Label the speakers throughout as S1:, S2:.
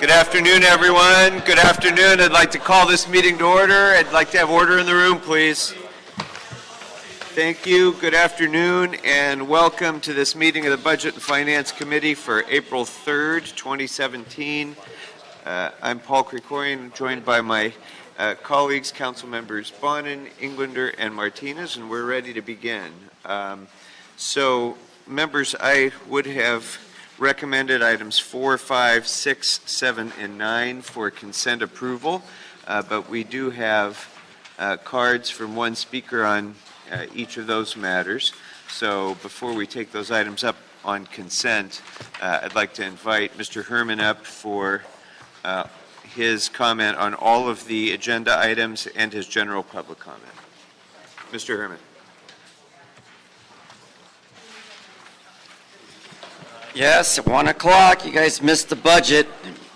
S1: Good afternoon, everyone. Good afternoon. I'd like to call this meeting to order. I'd like to have order in the room, please. Thank you. Good afternoon, and welcome to this meeting of the Budget and Finance Committee for April 3rd, 2017. I'm Paul Krikorian, joined by my colleagues, Council Members Bonin, Englander, and Martinez, and we're ready to begin. So, members, I would have recommended items 4, 5, 6, 7, and 9 for consent approval, but we do have cards from one speaker on each of those matters. So before we take those items up on consent, I'd like to invite Mr. Herman up for his comment on all of the agenda items and his general public comment. Mr. Herman.
S2: Yes, at 1 o'clock, you guys missed the budget,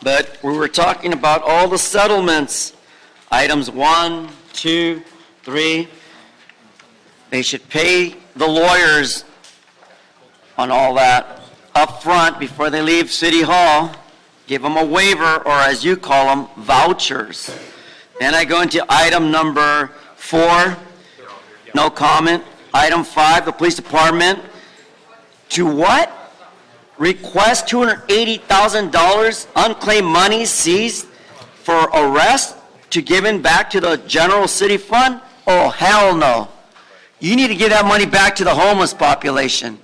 S2: but we were talking about all the settlements. Items 1, 2, 3. They should pay the lawyers on all that up front before they leave City Hall. Give them a waiver, or as you call them, vouchers. Then I go into item number 4. No comment. Item 5, the police department. To what? Request $280,000 unclaimed money seized for arrest to given back to the general city fund? Oh, hell no. You need to give that money back to the homeless population.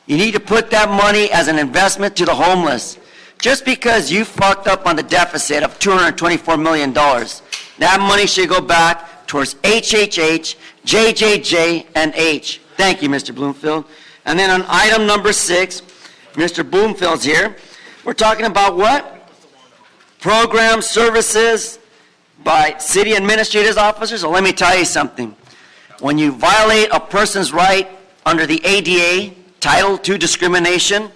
S2: You need to put that money as an investment to the homeless. Just because you fucked up on the deficit of $224 million, that money should go back towards HHH, JJJ, and H. Thank you, Mr. Bloomfield. And then on item number 6, Mr. Bloomfield's here. We're talking about what? Program services by city administrators' officers. Well, let me tell you something. When you violate a person's right under the ADA, Title II discrimination,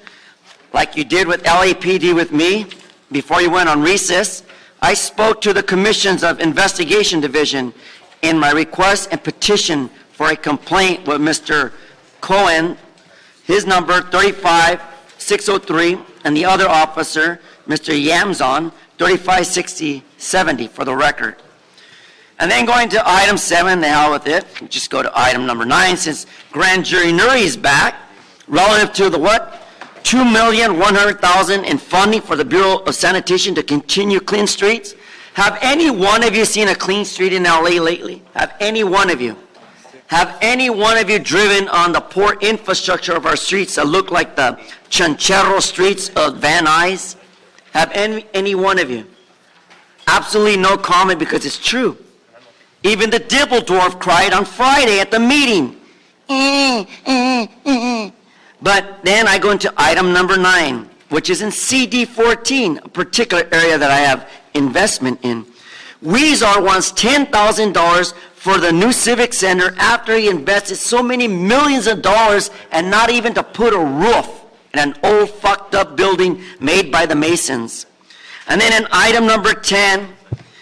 S2: like you did with LAPD with me before you went on recess, I spoke to the Commissions of Investigation Division in my request and petition for a complaint with Mr. Cohen, his number 35603, and the other officer, Mr. Yamzon, 356070 for the record. And then going to item 7, the hell with it. Just go to item number 9, since Grand Jury Nuri is back, relative to the what? $2,100,000 in funding for the Bureau of Sanitation to continue clean streets. Have any one of you seen a clean street in LA lately? Have any one of you? Have any one of you driven on the poor infrastructure of our streets that look like the Chanchero streets of Van Nuys? Have any one of you? Absolutely no comment, because it's true. Even the Dibble Dwarf cried on Friday at the meeting. But then I go into item number 9, which is in CD14, a particular area that I have investment in. Weezer wants $10,000 for the new Civic Center after he invested so many millions of dollars and not even to put a roof in an old fucked up building made by the Masons. And then in item number 10,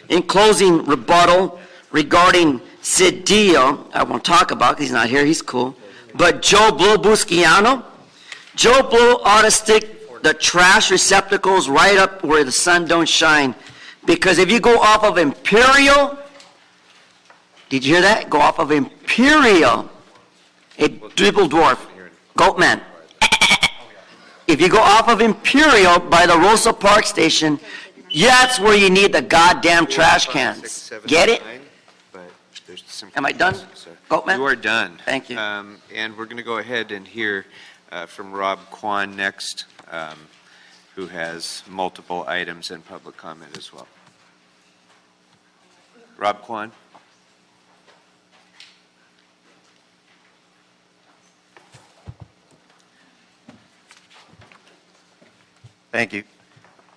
S2: in closing rebuttal regarding Cedillo, I won't talk about because he's not here, he's cool, but Joe Blow Busquiano, Joe Blow ought to stick the trash receptacles right up where the sun don't shine, because if you go off of Imperial, did you hear that? Go off of Imperial, a dribble dwarf, Goatman. If you go off of Imperial by the Rosa Park station, that's where you need the goddamn trash cans. Get it? Am I done, Goatman?
S1: You are done.
S2: Thank you.
S1: And we're going to go ahead and hear from Rob Kwan next, who has multiple items and public comment as well. Rob Kwan.
S3: Thank you.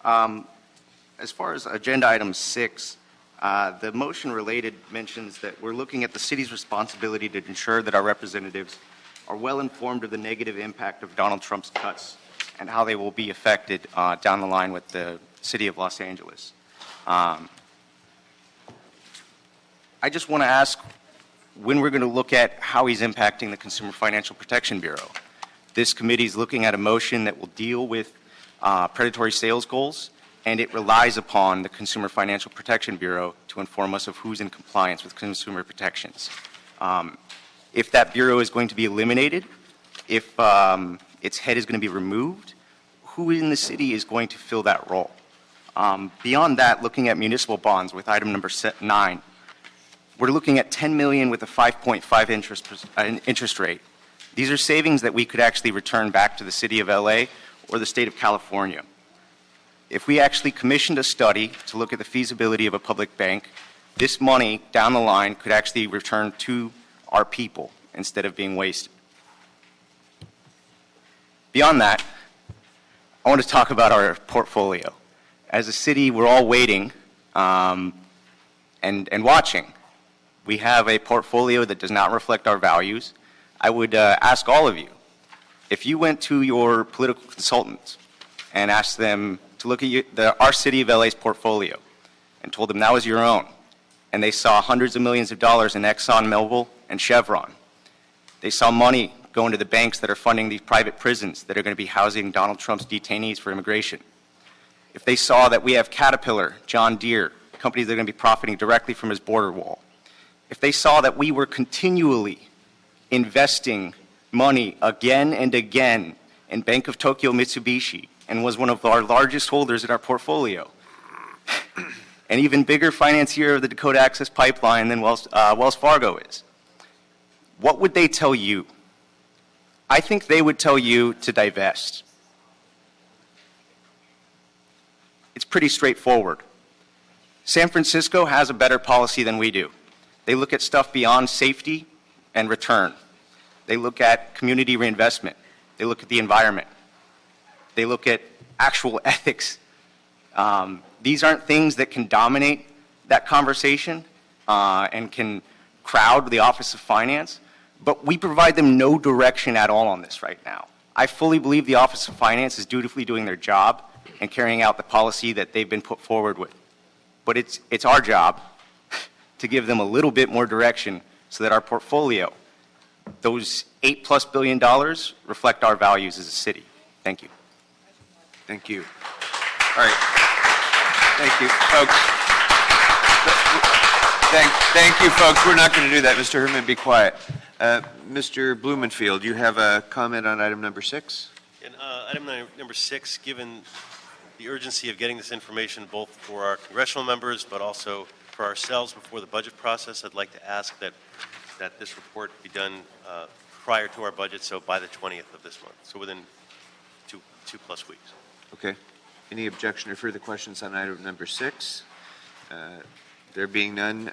S3: As far as agenda item 6, the motion related mentions that we're looking at the city's responsibility to ensure that our representatives are well informed of the negative impact of Donald Trump's cuts and how they will be affected down the line with the city of Los Angeles. I just want to ask when we're going to look at how he's impacting the Consumer Financial Protection Bureau. This committee is looking at a motion that will deal with predatory sales goals and it relies upon the Consumer Financial Protection Bureau to inform us of who's in compliance with consumer protections. If that bureau is going to be eliminated, if its head is going to be removed, who in the city is going to fill that role? Beyond that, looking at municipal bonds with item number 9, we're looking at $10 million with a 5.5 interest rate. These are savings that we could actually return back to the city of LA or the state of California. If we actually commissioned a study to look at the feasibility of a public bank, this money down the line could actually return to our people instead of being wasted. Beyond that, I want to talk about our portfolio. As a city, we're all waiting and watching. We have a portfolio that does not reflect our values. I would ask all of you, if you went to your political consultants and asked them to look at our city of LA's portfolio and told them that was your own, and they saw hundreds of millions of dollars in Exxon, Mobil, and Chevron. They saw money going to the banks that are funding these private prisons that are going to be housing Donald Trump's detainees for immigration. If they saw that we have Caterpillar, John Deere, companies that are going to be profiting directly from his border wall. If they saw that we were continually investing money again and again in Bank of Tokyo Mitsubishi and was one of our largest holders in our portfolio, an even bigger financier of the Dakota Access Pipeline than Wells Fargo is, what would they tell you? I think they would tell you to divest. It's pretty straightforward. San Francisco has a better policy than we do. They look at stuff beyond safety and return. They look at community reinvestment. They look at the environment. They look at actual ethics. These aren't things that can dominate that conversation and can crowd the Office of Finance, but we provide them no direction at all on this right now. I fully believe the Office of Finance is dutifully doing their job and carrying out the policy that they've been put forward with. But it's our job to give them a little bit more direction so that our portfolio, those $8+ billion, reflect our values as a city. Thank you.
S1: Thank you. All right. Thank you, folks. Thank you, folks. We're not going to do that. Mr. Herman, be quiet. Mr. Blumenfield, you have a comment on item number 6?
S4: And item number 6, given the urgency of getting this information both for our congressional members but also for ourselves before the budget process, I'd like to ask that this report be done prior to our budget, so by the 20th of this month, so within two plus weeks.
S1: Okay. Any objection or further questions on item number 6? There being none,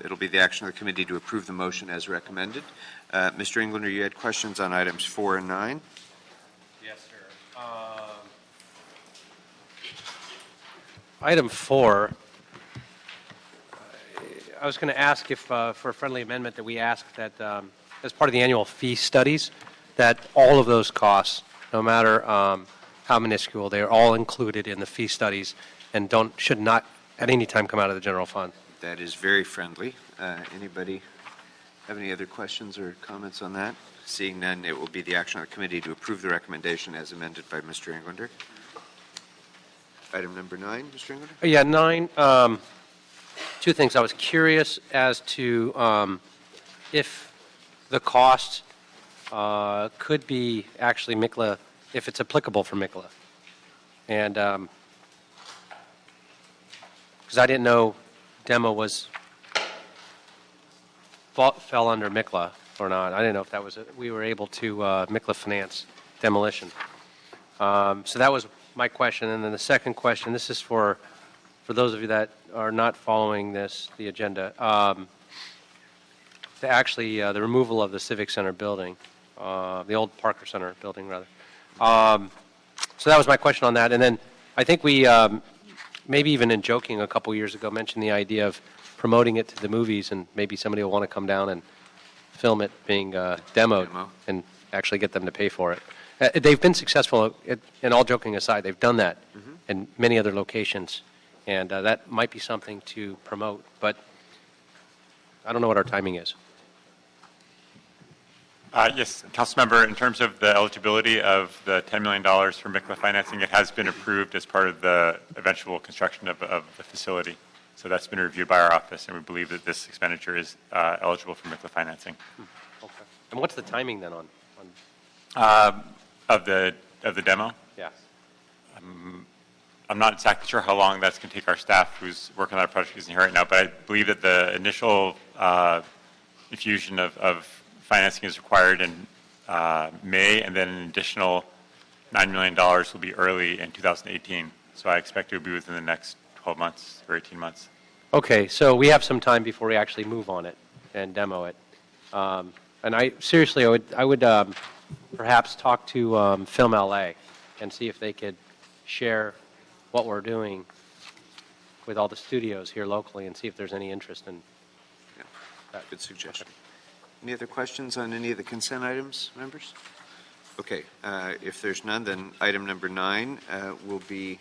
S1: it'll be the action of the committee to approve the motion as recommended. Mr. Englander, you had questions on items 4 and 9?
S5: Yes, sir. Item 4, I was going to ask if, for a friendly amendment, that we ask that, as part of the annual fee studies, that all of those costs, no matter how minuscule, they are all included in the fee studies and should not at any time come out of the general fund.
S1: That is very friendly. Anybody have any other questions or comments on that? Seeing none, it will be the action of the committee to approve the recommendation as amended by Mr. Englander. Item number 9, Mr. Englander?
S5: Yeah, 9. Two things. I was curious as to if the cost could be actually MCLA, if it's applicable for MCLA. And because I didn't know demo fell under MCLA or not. I didn't know if that was we were able to MCLA finance demolition. So that was my question. And then the second question, this is for those of you that are not following the agenda, the removal of the Civic Center building, the old Parker Center building, rather. So that was my question on that. And then I think we, maybe even in joking a couple years ago, mentioned the idea of promoting it to the movies, and maybe somebody will want to come down and film it being demoed and actually get them to pay for it. They've been successful, and all joking aside, they've done that in many other locations, and that might be something to promote, but I don't know what our timing is.
S6: Yes, Councilmember, in terms of the eligibility of the $10 million for MICLA financing, it has been approved as part of the eventual construction of the facility. So that's been reviewed by our office, and we believe that this expenditure is eligible for MICLA financing.
S5: Okay. And what's the timing then on
S6: Of the demo,
S5: yeah.
S6: I'm not exactly sure how long that's going to take our staff who's working on that project isn't here right now, but I believe that the initial infusion of financing is required in May, and then an additional $9 million will be early in 2018. So I expect it will be within the next 12 months or 18 months.
S5: Okay, so we have some time before we actually move on it and demo it. And I seriously, I would perhaps talk to Film LA and see if they could share what we're doing with all the studios here locally and see if there's any interest in that.
S1: Good suggestion. Any other questions on any of the consent items, members? Okay, if there's none, then item number 9 will be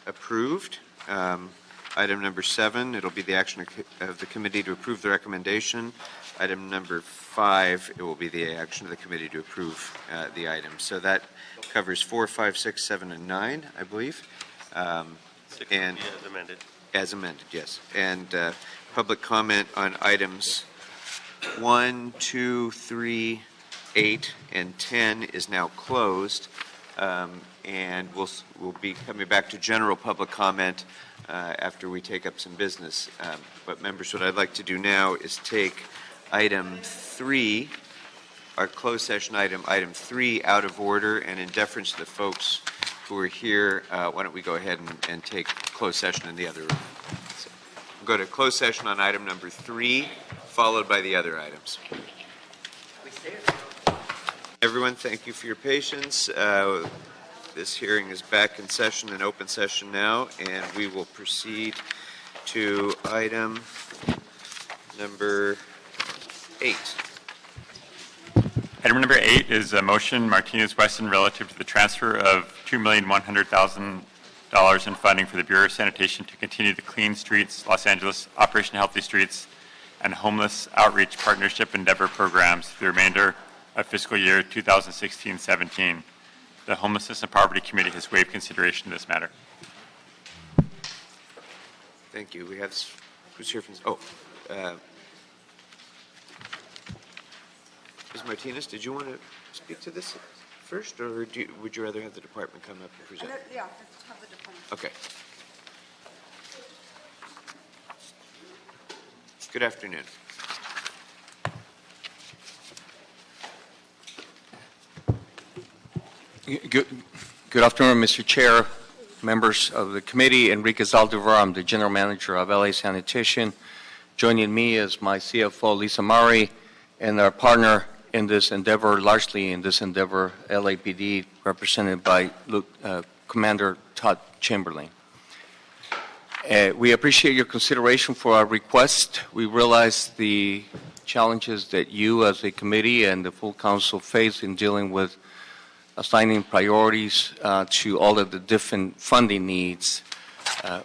S1: approved. Item number 7, it'll be the action of the committee to approve the recommendation. Item number 5, it will be the action of the committee to approve the item. So that covers 4, 5, 6, 7, and 9, I believe.
S4: 6
S1: and
S4: as amended.
S1: As amended, yes. And public comment on items 1, 2, 3, 8, and 10 is now closed. And we'll be coming back to general public comment after we take up some business. But members, what I'd like to do now is take item 3, our closed session item 3, out of order, and in deference to the folks who are here, why don't we go ahead and take closed session in the other room. So, we'll go to closed session on item number 3, followed by the other items. Everyone, thank you for your patience. This hearing is back in session, in open session now, and we will proceed to item number 8.
S6: Item number 8 is a motion, Martinez-Weston, relative to the transfer of $2,100,000 in funding for the Bureau of Sanitation to continue the Clean Streets Los Angeles, Operation Healthy Streets, and Homeless Outreach Partnership Endeavor programs through the remainder of fiscal year 2016-17. The Homelessness and Poverty Committee has waived consideration of this matter.
S1: Thank you. We have, who's here from, Ms. Martinez, did you want to speak to this first, or would you rather have the department come up and present?
S7: Yeah, let's have the department.
S1: Okay. Good afternoon.
S8: Good afternoon, Mr. Chair, members of the committee. Enrique Zaldivar, I'm the General Manager of LA Sanitation. Joining me is my CFO, Lisa Murray, and our partner in this endeavor, largely in this endeavor, LAPD, represented by Commander Todd Chamberlain. We appreciate your consideration for our request. We realize the challenges that you as a committee and the full council face in dealing with assigning priorities to all of the different funding needs.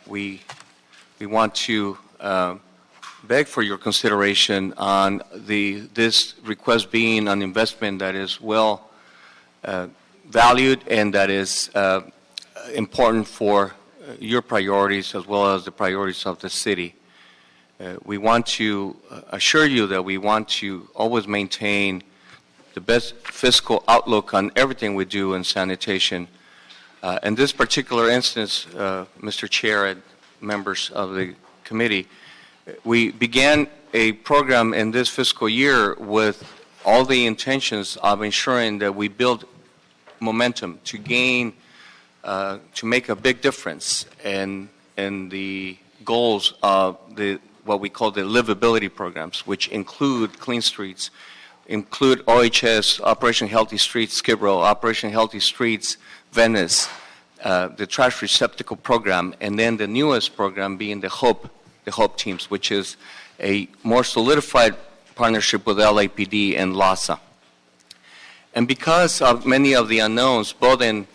S8: We want to beg for your consideration on this request being an investment that is well valued and that is important for your priorities as well as the priorities of the city. We want to assure you that we want to always maintain the best fiscal outlook on everything we do in sanitation. In this particular instance, Mr. Chair and members of the committee, we began a program in this fiscal year with all the intentions of ensuring that we build momentum to gain, to make a big difference in the goals of what we call the livability programs, which include Clean Streets, include OHS, Operation Healthy Streets, Skid Row, Operation Healthy Streets, Venice, the Trash Receptacle Program, and then the newest program being the HOPE teams, which is a more solidified partnership with LAPD and LASA. And because of many of the unknowns, both in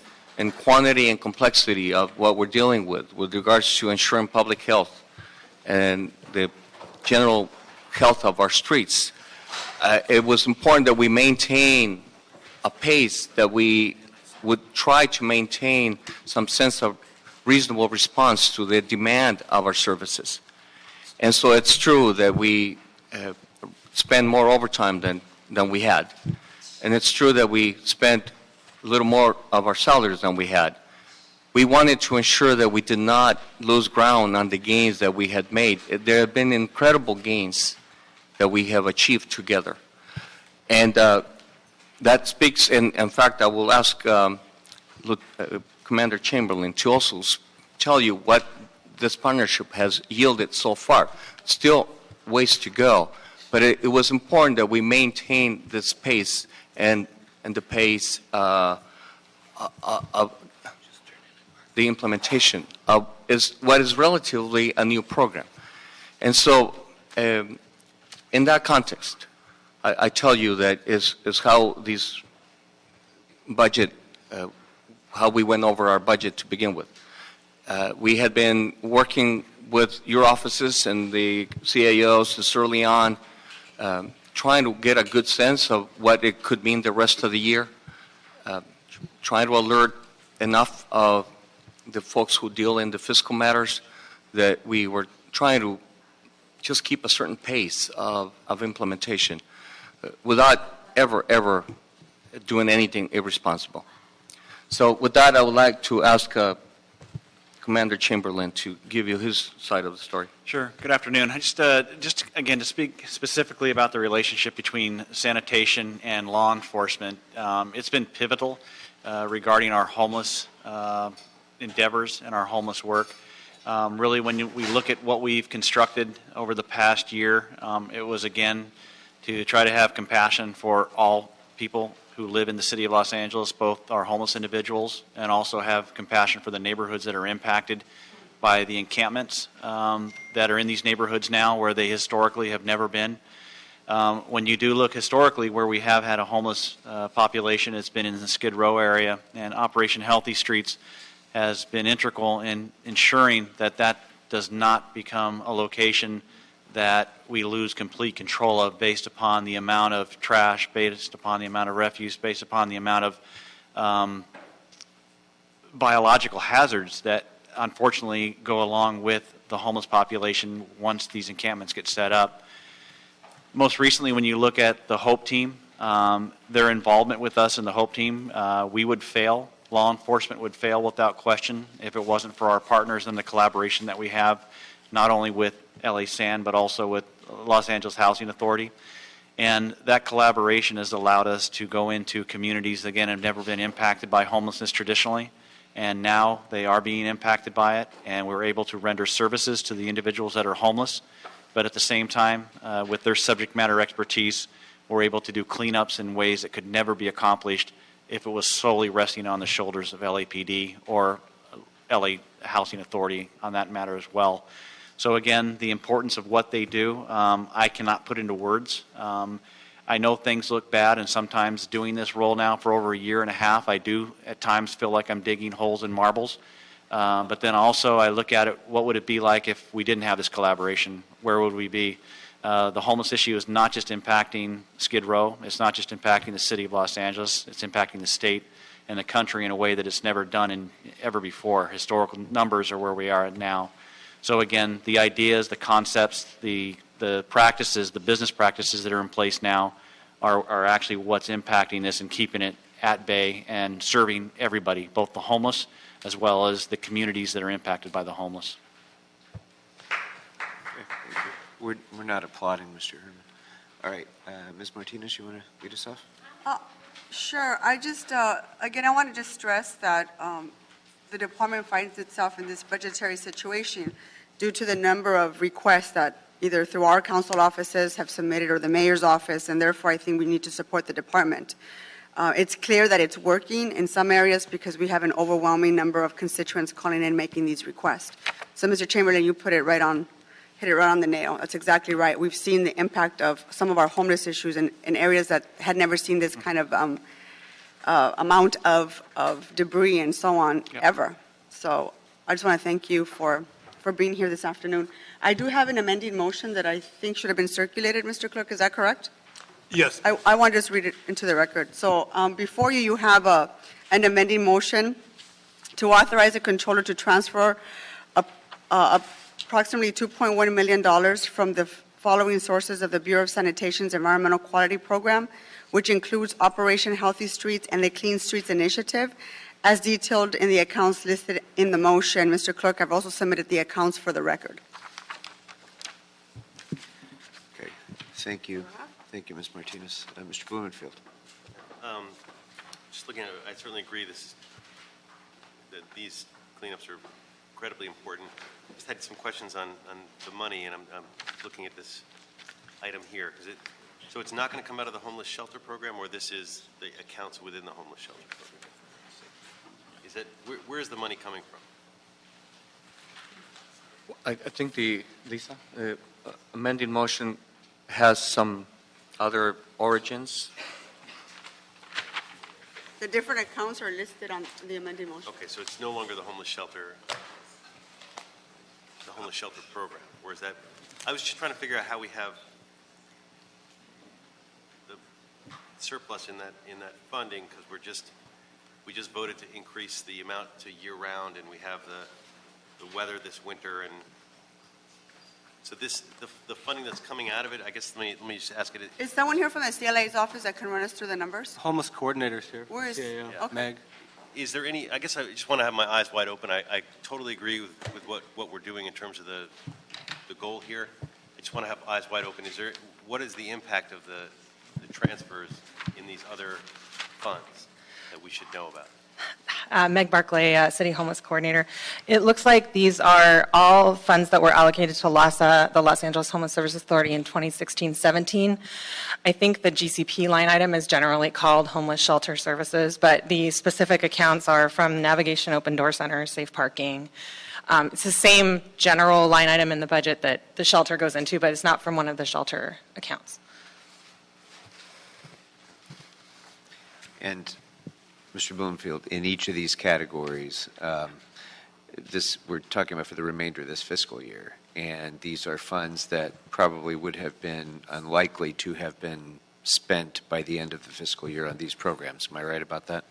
S8: quantity and complexity of what we're dealing with regards to ensuring public health and the general health of our streets, it was important that we maintain a pace that we would try to maintain some sense of reasonable response to the demand of our services. And so it's true that we spend more overtime than we had. And it's true that we spent a little more of our salaries than we had. We wanted to ensure that we did not lose ground on the gains that we had made. There have been incredible gains that we have achieved together. And that speaks, in fact, I will ask Commander Chamberlain to also tell you what this partnership has yielded so far. Still ways to go, but it was important that we maintain this pace and the pace of the implementation of what is relatively a new program. And so in that context, I tell you that is how these budget, how we went over our budget to begin with. We had been working with your offices and the CAOs since early on, trying to get a good sense of what it could mean the rest of the year, trying to alert enough of the folks who deal in the fiscal matters that we were trying to just keep a certain pace of implementation without ever doing anything irresponsible. So with that, I would like to ask Commander Chamberlain to give you his side of the story.
S7: Sure. Good afternoon. I just again to speak specifically about the relationship between sanitation and law enforcement. It's been pivotal regarding our homeless endeavors and our homeless work. Really, when we look at what we've constructed over the past year, it was again to try to have compassion for all people who live in the city of Los Angeles, both our homeless individuals, and also have compassion for the neighborhoods that are impacted by the encampments that are in these neighborhoods now where they historically have never been. When you do look historically where we have had a homeless population, it's been in the Skid Row area, and Operation Healthy Streets has been integral in ensuring that that does not become a location that we lose complete control of based upon the amount of trash, based upon the amount of refuse, based upon the amount of biological hazards that unfortunately go along with the homeless population once these encampments get set up. Most recently, when you look at the HOPE team, their involvement with us in the HOPE team, we would fail. Law enforcement would fail without question if it wasn't for our partners and the collaboration that we have, not only with LA San, but also with Los Angeles Housing Authority. And that collaboration has allowed us to go into communities that, again, have never been impacted by homelessness traditionally. And now they are being impacted by it, and we're able to render services to the individuals that are homeless. But at the same time, with their subject matter expertise, we're able to do cleanups in ways that could never be accomplished if it was solely resting on the shoulders of LAPD or LA Housing Authority on that matter as well. So again, the importance of what they do, I cannot put into words. I know things look bad, and sometimes doing this role now for over a year and a half, I do at times feel like I'm digging holes in marbles. But then also I look at it, what would it be like if we didn't have this collaboration? Where would we be? The homeless issue is not just impacting Skid Row. It's not just impacting the city of Los Angeles. It's impacting the state and the country in a way that it's never done ever before. Historical numbers are where we are at now. So again, the ideas, the concepts, the practices, the business practices that are in place now are actually what's impacting this and keeping it at bay and serving everybody, both the homeless as well as the communities that are impacted by the homeless.
S1: We're not applauding, Mr. Herman. All right, Ms. Martinez, you want to lead us off?
S9: Sure. I just, again, I want to just stress that the department finds itself in this budgetary situation due to the number of requests that either through our council offices have submitted or the mayor's office, and therefore I think we need to support the department. It's clear that it's working in some areas because we have an overwhelming number of constituents calling in making these requests. So, Mr. Chamberlain, you hit it right on the nail. That's exactly right. We've seen the impact of some of our homeless issues in areas that had never seen this kind of amount of debris and so on ever. So I just want to thank you for being here this afternoon. I do have an amending motion that I think should have been circulated, Mr. Clerk. Is that correct?
S10: Yes.
S9: I want to just read it into the record. So before you, you have an amending motion to authorize the controller to transfer approximately $2.1 million from the following sources of the Bureau of Sanitation's Environmental Quality Program, which includes Operation Healthy Streets and the Clean Streets Initiative, as detailed in the accounts listed in the motion. Mr. Clerk, I've also submitted the accounts for the record.
S1: Okay, thank you. Thank you, Ms. Martinez. Mr. Blumenfield.
S4: Just looking at it, I certainly agree that these cleanups are incredibly important. Just had some questions on the money, and I'm looking at this item here. So it's not going to come out of the homeless shelter program, or this is the accounts within the homeless shelter program? Is that, where's the money coming from?
S8: I think Lisa, amending motion has some other origins.
S9: The different accounts are listed on the amending motion.
S4: Okay, so it's no longer the homeless shelter program, or is that? I was just trying to figure out how we have the surplus in that funding, because we just voted to increase the amount to year-round, and we have the weather this winter, and so the funding that's coming out of it, I guess, let me just ask it.
S9: Is someone here from the CLA's office that can run us through the numbers?
S10: Homeless coordinators here.
S9: Where is?
S10: Yeah.
S9: Okay.
S10: Meg.
S4: Is there any, I guess I just want to have my eyes wide open. I totally agree with what we're doing in terms of the goal here. I just want to have eyes wide open. What is the impact of the transfers in these other funds that we should know about?
S11: Meg Barclay, City Homeless Coordinator. It looks like these are all funds that were allocated to the Los Angeles Homeless Services Authority in 2016-17. I think the GCP line item is generally called Homeless Shelter Services, but the specific accounts are from Navigation Open Door Center, Safe Parking. It's the same general line item in the budget that the shelter goes into, but it's not from one of the shelter accounts.
S1: And Mr. Bloomfield, in each of these categories, we're talking about for the remainder of this fiscal year, and these are funds that probably would have been unlikely to have been spent by the end of the fiscal year on these programs. Am I right about that?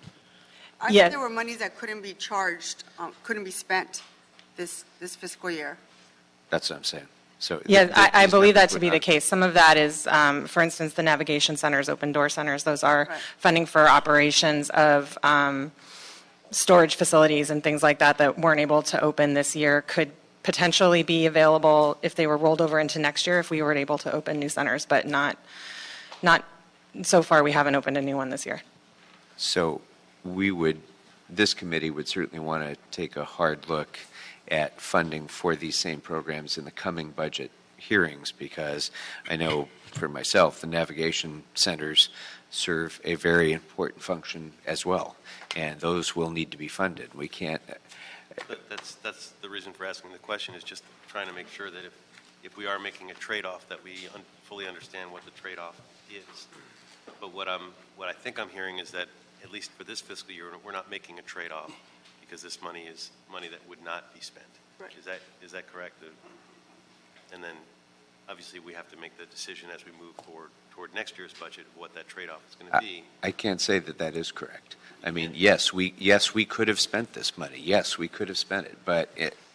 S9: I think there were monies that couldn't be charged, couldn't be spent this fiscal year.
S1: That's what I'm saying. So
S11: yes, I believe that to be the case. Some of that is, for instance, the navigation centers, open door centers. Those are funding for operations of storage facilities and things like that weren't able to open this year. Could potentially be available if they were rolled over into next year if we were able to open new centers, but not so far. We haven't opened a new one this year.
S1: So this committee would certainly want to take a hard look at funding for these same programs in the coming budget hearings, because I know for myself the navigation centers serve a very important function as well, and those will need to be funded. We can't.
S4: That's the reason for asking the question, is just trying to make sure that if we are making a trade-off, that we fully understand what the trade-off is. But what I think I'm hearing is that at least for this fiscal year, we're not making a trade-off, because this money is money that would not be spent.
S9: Right.
S4: Is that correct? And then, obviously, we have to make the decision as we move toward next year's budget of what that trade-off is going to be.
S1: I can't say that is correct. I mean, yes, we could have spent this money. Yes, we could have spent it. But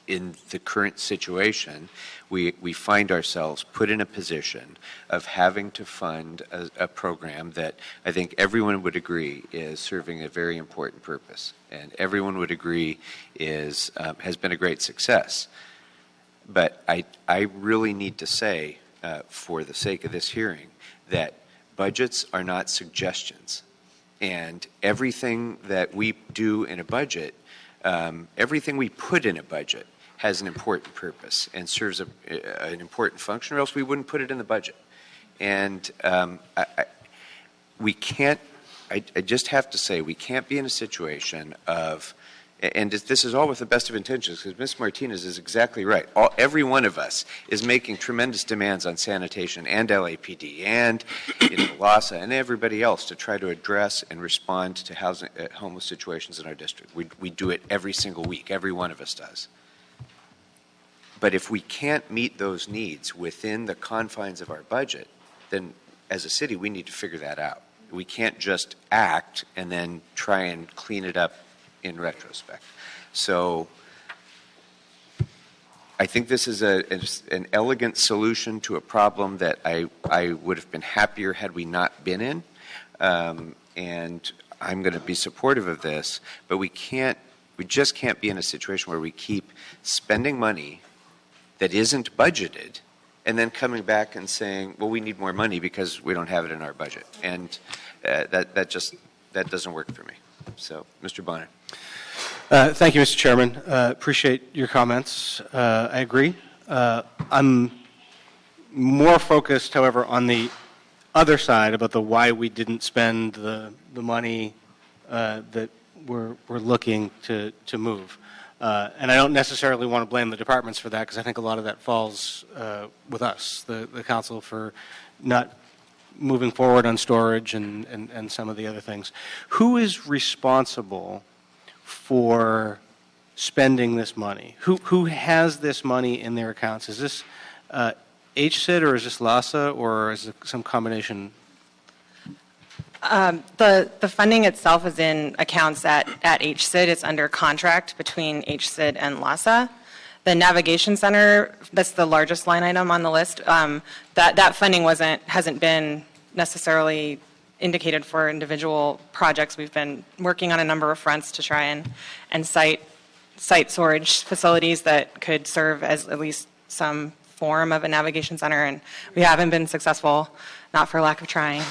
S1: in the current situation, we find ourselves put in a position of having to fund a program that I think everyone would agree is serving a very important purpose, and everyone would agree has been a great success. But I really need to say, for the sake of this hearing, that budgets are not suggestions, and everything that we do in a budget, everything we put in a budget has an important purpose and serves an important function, or else we wouldn't put it in the budget. And we can't, I just have to say, we can't be in a situation of, and this is all with the best of intentions, because Ms. Martinez is exactly right. Every one of us is making tremendous demands on sanitation and LAPD and LASA and everybody else to try to address and respond to homeless situations in our district. We do it every single week. Every one of us does. But if we can't meet those needs within the confines of our budget, then as a city, we need to figure that out. We can't just act and then try and clean it up in retrospect. So I think this is an elegant solution to a problem that I would have been happier had we not been in. And I'm going to be supportive of this, but we just can't be in a situation where we keep spending money that isn't budgeted and then coming back and saying, well, we need more money because we don't have it in our budget. And that doesn't work for me. So, Mr. Bonner.
S10: Thank you, Mr. Chairman. Appreciate your comments. I agree. I'm more focused, however, on the other side about the why we didn't spend the money that we're looking to move. And I don't necessarily want to blame the departments for that, because I think a lot of that falls with us, the council, for not moving forward on storage and some of the other things. Who is responsible for spending this money? Who has this money in their accounts? Is this HCID, or is this LASA, or is it some combination?
S11: The funding itself is in accounts at HCID. It's under contract between HCID and LASA. The Navigation Center, that's the largest line item on the list. That funding hasn't been necessarily indicated for individual projects. We've been working on a number of fronts to try and site storage facilities that could serve as at least some form of a navigation center, and we haven't been successful, not for lack of trying,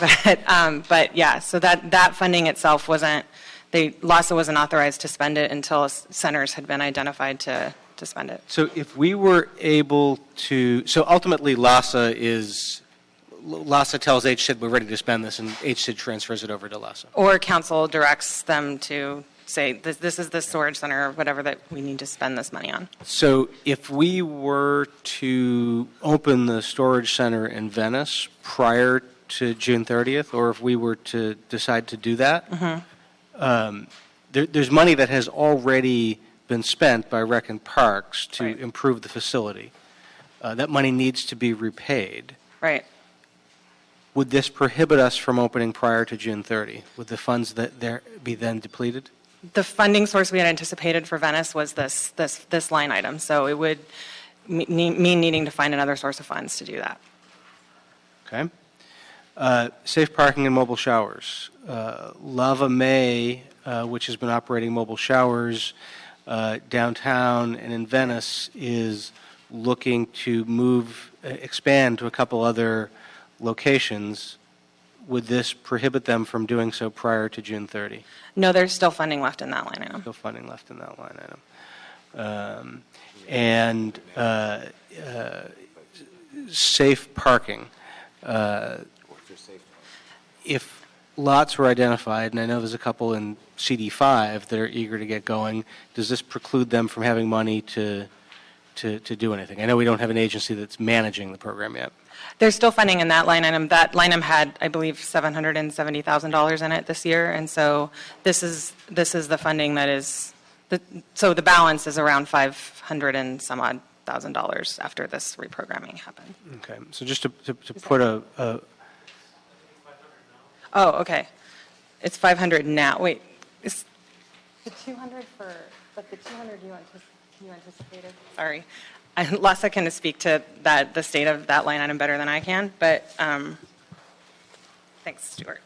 S11: but yeah, so that funding itself LASA wasn't authorized to spend it until centers had been identified to spend it.
S10: So if we were able to, so ultimately LASA tells HCID we're ready to spend this, and HCID transfers it over to LASA.
S11: Or council directs them to say, this is the storage center or whatever that we need to spend this money on.
S10: So if we were to open the storage center in Venice prior to June 30th, or if we were to decide to do that, there's money that has already been spent by Rec and Parks to improve the facility. That money needs to be repaid.
S11: Right.
S10: Would this prohibit us from opening prior to June 30? Would the funds that there be then depleted?
S11: The funding source we had anticipated for Venice was this line item, so it would mean needing to find another source of funds to do that.
S10: Okay. Safe parking and mobile showers. Lava May, which has been operating mobile showers downtown and in Venice, is looking to expand to a couple other locations. Would this prohibit them from doing so prior to June 30?
S11: No, there's still funding left in that line item.
S10: Still funding left in that line item. And safe parking. If lots were identified, and I know there's a couple in CD5 that are eager to get going, does this preclude them from having money to do anything? I know we don't have an agency that's managing the program yet.
S11: There's still funding in that line item. That line item had, I believe, $770,000 in it this year, and so this is the funding that is. So the balance is around $500 and some odd thousand after this reprogramming happened.
S10: Okay, so just to put a.
S11: Oh, okay. It's 500 now. Wait, is the 200 for? But the 200 you anticipated? Sorry. LASA can speak to the state of that line item better than I can, but thanks, Stuart.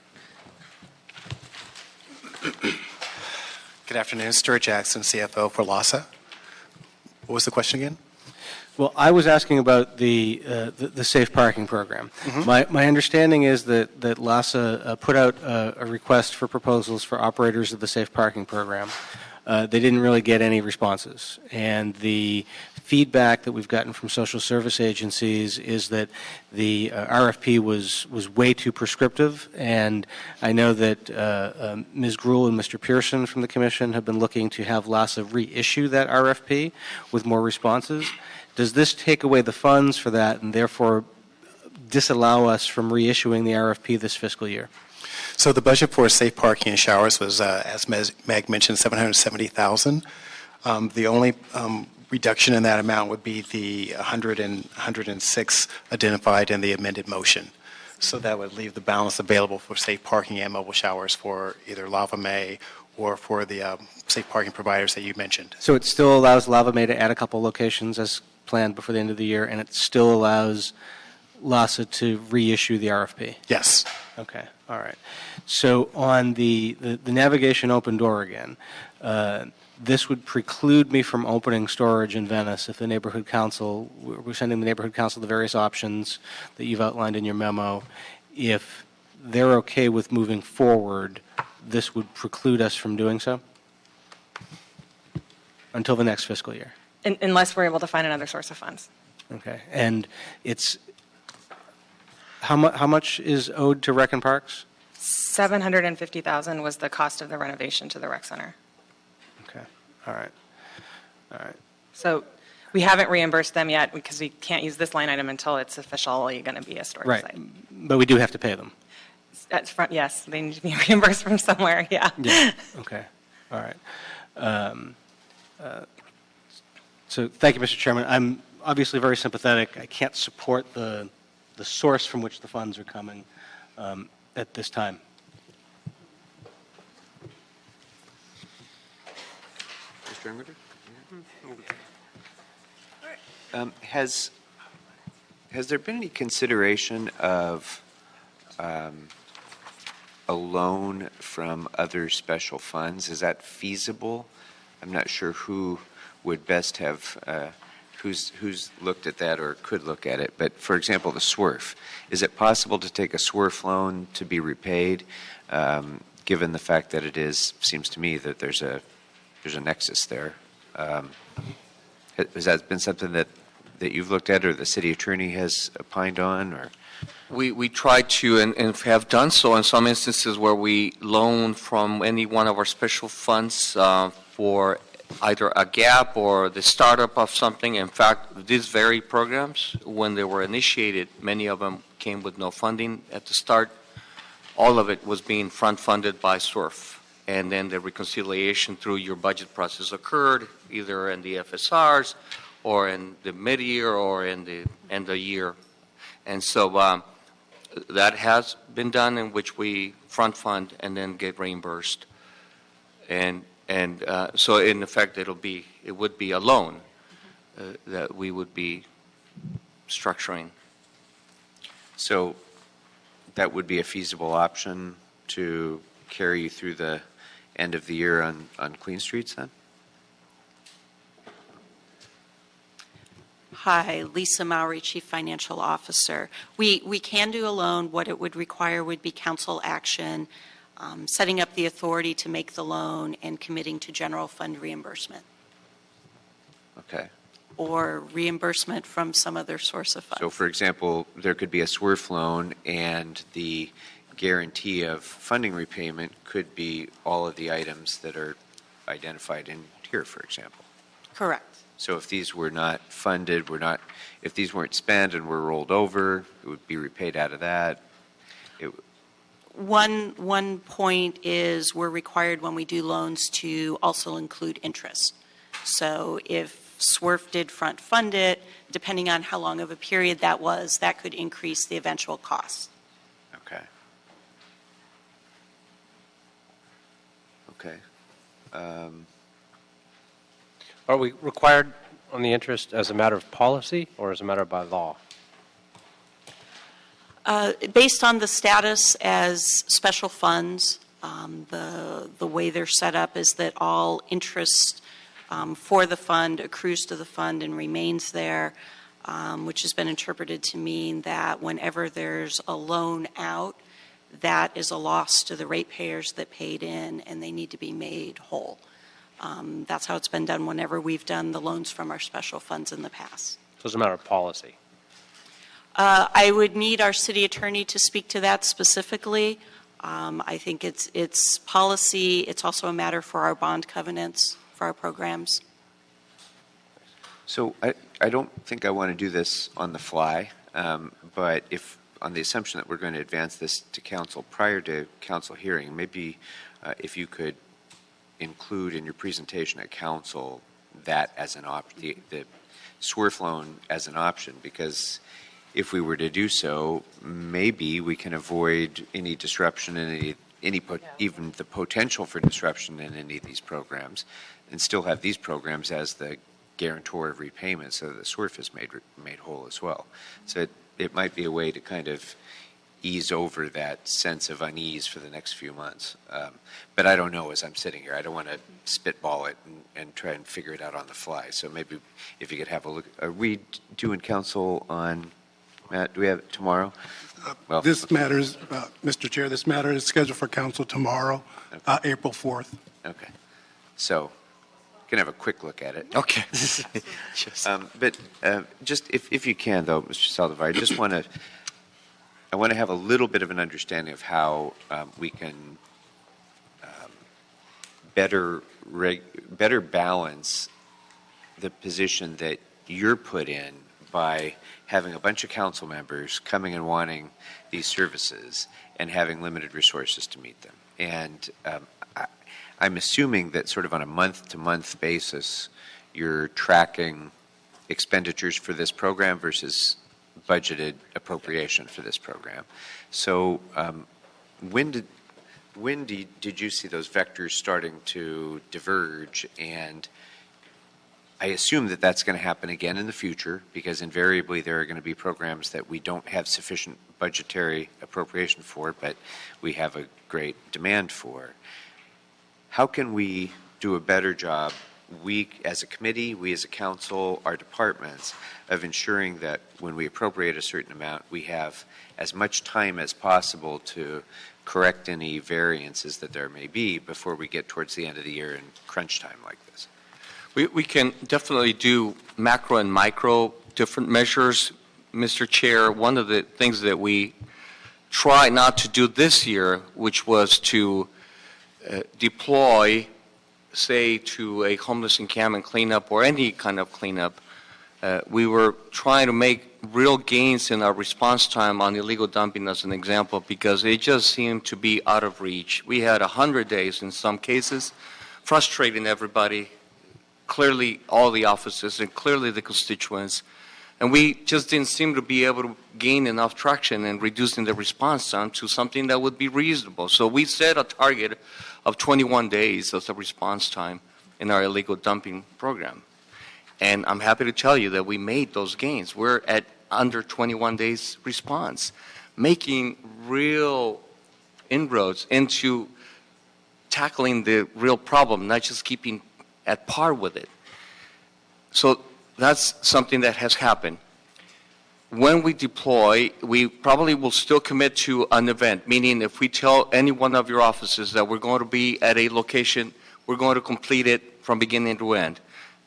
S12: Good afternoon, Stuart Jackson, CFO for LASA. What was the question again?
S10: Well, I was asking about the safe parking program. Mm-hmm. My understanding is that LASA put out a request for proposals for operators of the safe parking program. They didn't really get any responses, and the feedback that we've gotten from social service agencies is that the RFP was way too prescriptive, and I know that Ms. Gruhl and Mr. Pearson from the Commission have been looking to have LASA reissue that RFP with more responses. Does this take away the funds for that and therefore disallow us from reissuing the RFP this fiscal year?
S12: So the budget for safe parking and showers was, as Meg mentioned, $770,000. The only reduction in that amount would be the 106 identified in the amended motion. So that would leave the balance available for safe parking and mobile showers for either Lava May or for the safe parking providers that you mentioned.
S10: So it still allows Lava May to add a couple locations as planned before the end of the year, and it still allows LASA to reissue the RFP?
S12: Yes.
S10: Okay, all right. So on the navigation open door again, this would preclude me from opening storage in Venice if the neighborhood council, we're sending the neighborhood council the various options that you've outlined in your memo. If they're okay with moving forward, this would preclude us from doing so until the next fiscal year.
S11: Unless we're able to find another source of funds.
S10: Okay, and it's, how much is owed to Rec and Parks?
S11: $750,000 was the cost of the renovation to the rec center.
S10: Okay, all right, all right.
S11: So we haven't reimbursed them yet because we can't use this line item until it's officially going to be a storage
S10: Right,
S11: site.
S10: but we do have to pay them.
S11: That's front, yes, they need to be reimbursed from somewhere, yeah.
S10: Yeah, okay, all right. So thank you, Mr. Chairman. I'm obviously very sympathetic. I can't support the source from which the funds are coming at this time.
S1: Mr. Engler? Has there been any consideration of a loan from other special funds? Is that feasible? I'm not sure who would best have, who's looked at that or could look at it. But for example, the SWRF. Is it possible to take a SWRF loan to be repaid, given the fact that it is, seems to me that there's a nexus there? Has that been something that you've looked at or the city attorney has opined on? Or
S8: We try to and have done so in some instances where we loan from any one of our special funds for either a gap or the startup of something. In fact, these very programs, when they were initiated, many of them came with no funding at the start. All of it was being front-funded by SWRF. And then the reconciliation through your budget process occurred, either in the FSRs or in the mid-year or in the end of year. And so that has been done, in which we front-fund and then get reimbursed. And so in effect, it would be a loan that we would be structuring.
S1: so that would be a feasible option to carry you through the end of the year on clean streets then?
S13: Hi, Lisa Mowry, Chief Financial Officer. We can do a loan. What it would require would be council action, setting up the authority to make the loan and committing to general fund reimbursement
S1: Okay.
S13: or reimbursement from some other source of funds.
S1: So for example, there could be a SWRF loan and the guarantee of funding repayment could be all of the items that are identified in here, for example.
S13: Correct.
S1: So if these were not funded, if these weren't spent and were rolled over, it would be repaid out of that.
S13: One point is we're required when we do loans to also include interest. So if SWRF did front fund it, depending on how long of a period that was, that could increase the eventual cost.
S1: Okay. Okay.
S5: Are we required on the interest as a matter of policy or as a matter by law?
S13: Based on the status as special funds, the way they're set up is that all interest for the fund accrues to the fund and remains there, which has been interpreted to mean that whenever there's a loan out, that is a loss to the ratepayers that paid in, and they need to be made whole. That's how it's been done whenever we've done the loans from our special funds in the past.
S5: So it's a matter of policy.
S13: I would need our city attorney to speak to that specifically. I think it's policy. It's also a matter for our bond covenants for our programs.
S1: So I don't think I want to do this on the fly, but if on the assumption that we're going to advance this to council prior to council hearing, maybe if you could include in your presentation at council that as an option, the SWRF loan as an option, because if we were to do so, maybe we can avoid any disruption in even the potential for disruption in any of these programs, and still have these programs as the guarantor of repayment, so that the SWRF is made whole as well. So it might be a way to kind of ease over that sense of unease for the next few months. But I don't know as I'm sitting here. I don't want to spitball it and try and figure it out on the fly. So maybe if you could have a look. Are we doing council on, Matt, do we have it tomorrow? Well,
S14: This matter is, Mr. Chair, this matter is scheduled for council tomorrow, April 4th.
S1: okay. So can have a quick look at it.
S8: Okay.
S1: But just if you can, though, Mr. Saldivar, I want to have a little bit of an understanding of how we can better balance the position that you're put in by having a bunch of council members coming and wanting these services and having limited resources to meet them. And I'm assuming that sort of on a month-to-month basis, you're tracking expenditures for this program versus budgeted appropriation for this program. So when did you see those vectors starting to diverge? And I assume that that's going to happen again in the future, because invariably there are going to be programs that we don't have sufficient budgetary appropriation for, but we have a great demand for. How can we do a better job, we as a committee, we as a council, our departments, of ensuring that when we appropriate a certain amount, we have as much time as possible to correct any variances that there may be before we get towards the end of the year in crunch time like this?
S8: We can definitely do macro and micro different measures, Mr. Chair. One of the things that we tried not to do this year, which was to deploy, say, to a homeless encampment cleanup or any kind of cleanup, we were trying to make real gains in our response time on illegal dumping as an example, because it just seemed to be out of reach. We had 100 days in some cases, frustrating everybody, clearly all the officers and clearly the constituents, and we just didn't seem to be able to gain enough traction in reducing the response time to something that would be reasonable. So we set a target of 21 days as a response time in our illegal dumping program. And I'm happy to tell you that we made those gains. We're at under 21 days response, making real inroads into tackling the real problem, not just keeping at par with it. So that's something that has happened. When we deploy, we probably will still commit to an event, meaning if we tell any one of your offices that we're going to be at a location, we're going to complete it from beginning to end,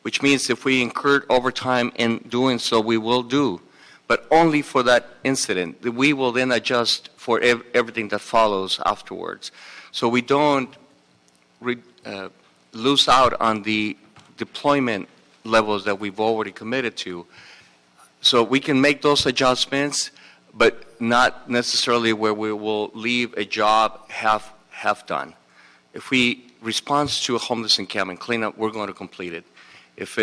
S8: which means if we incurred overtime in doing so, we will do, but only for that incident. We will then adjust for everything that follows afterwards. So we don't lose out on the deployment levels that we've already committed to. So we can make those adjustments, but not necessarily where we will leave a job half done. If we respond to a homeless encampment cleanup, we're going to complete it. If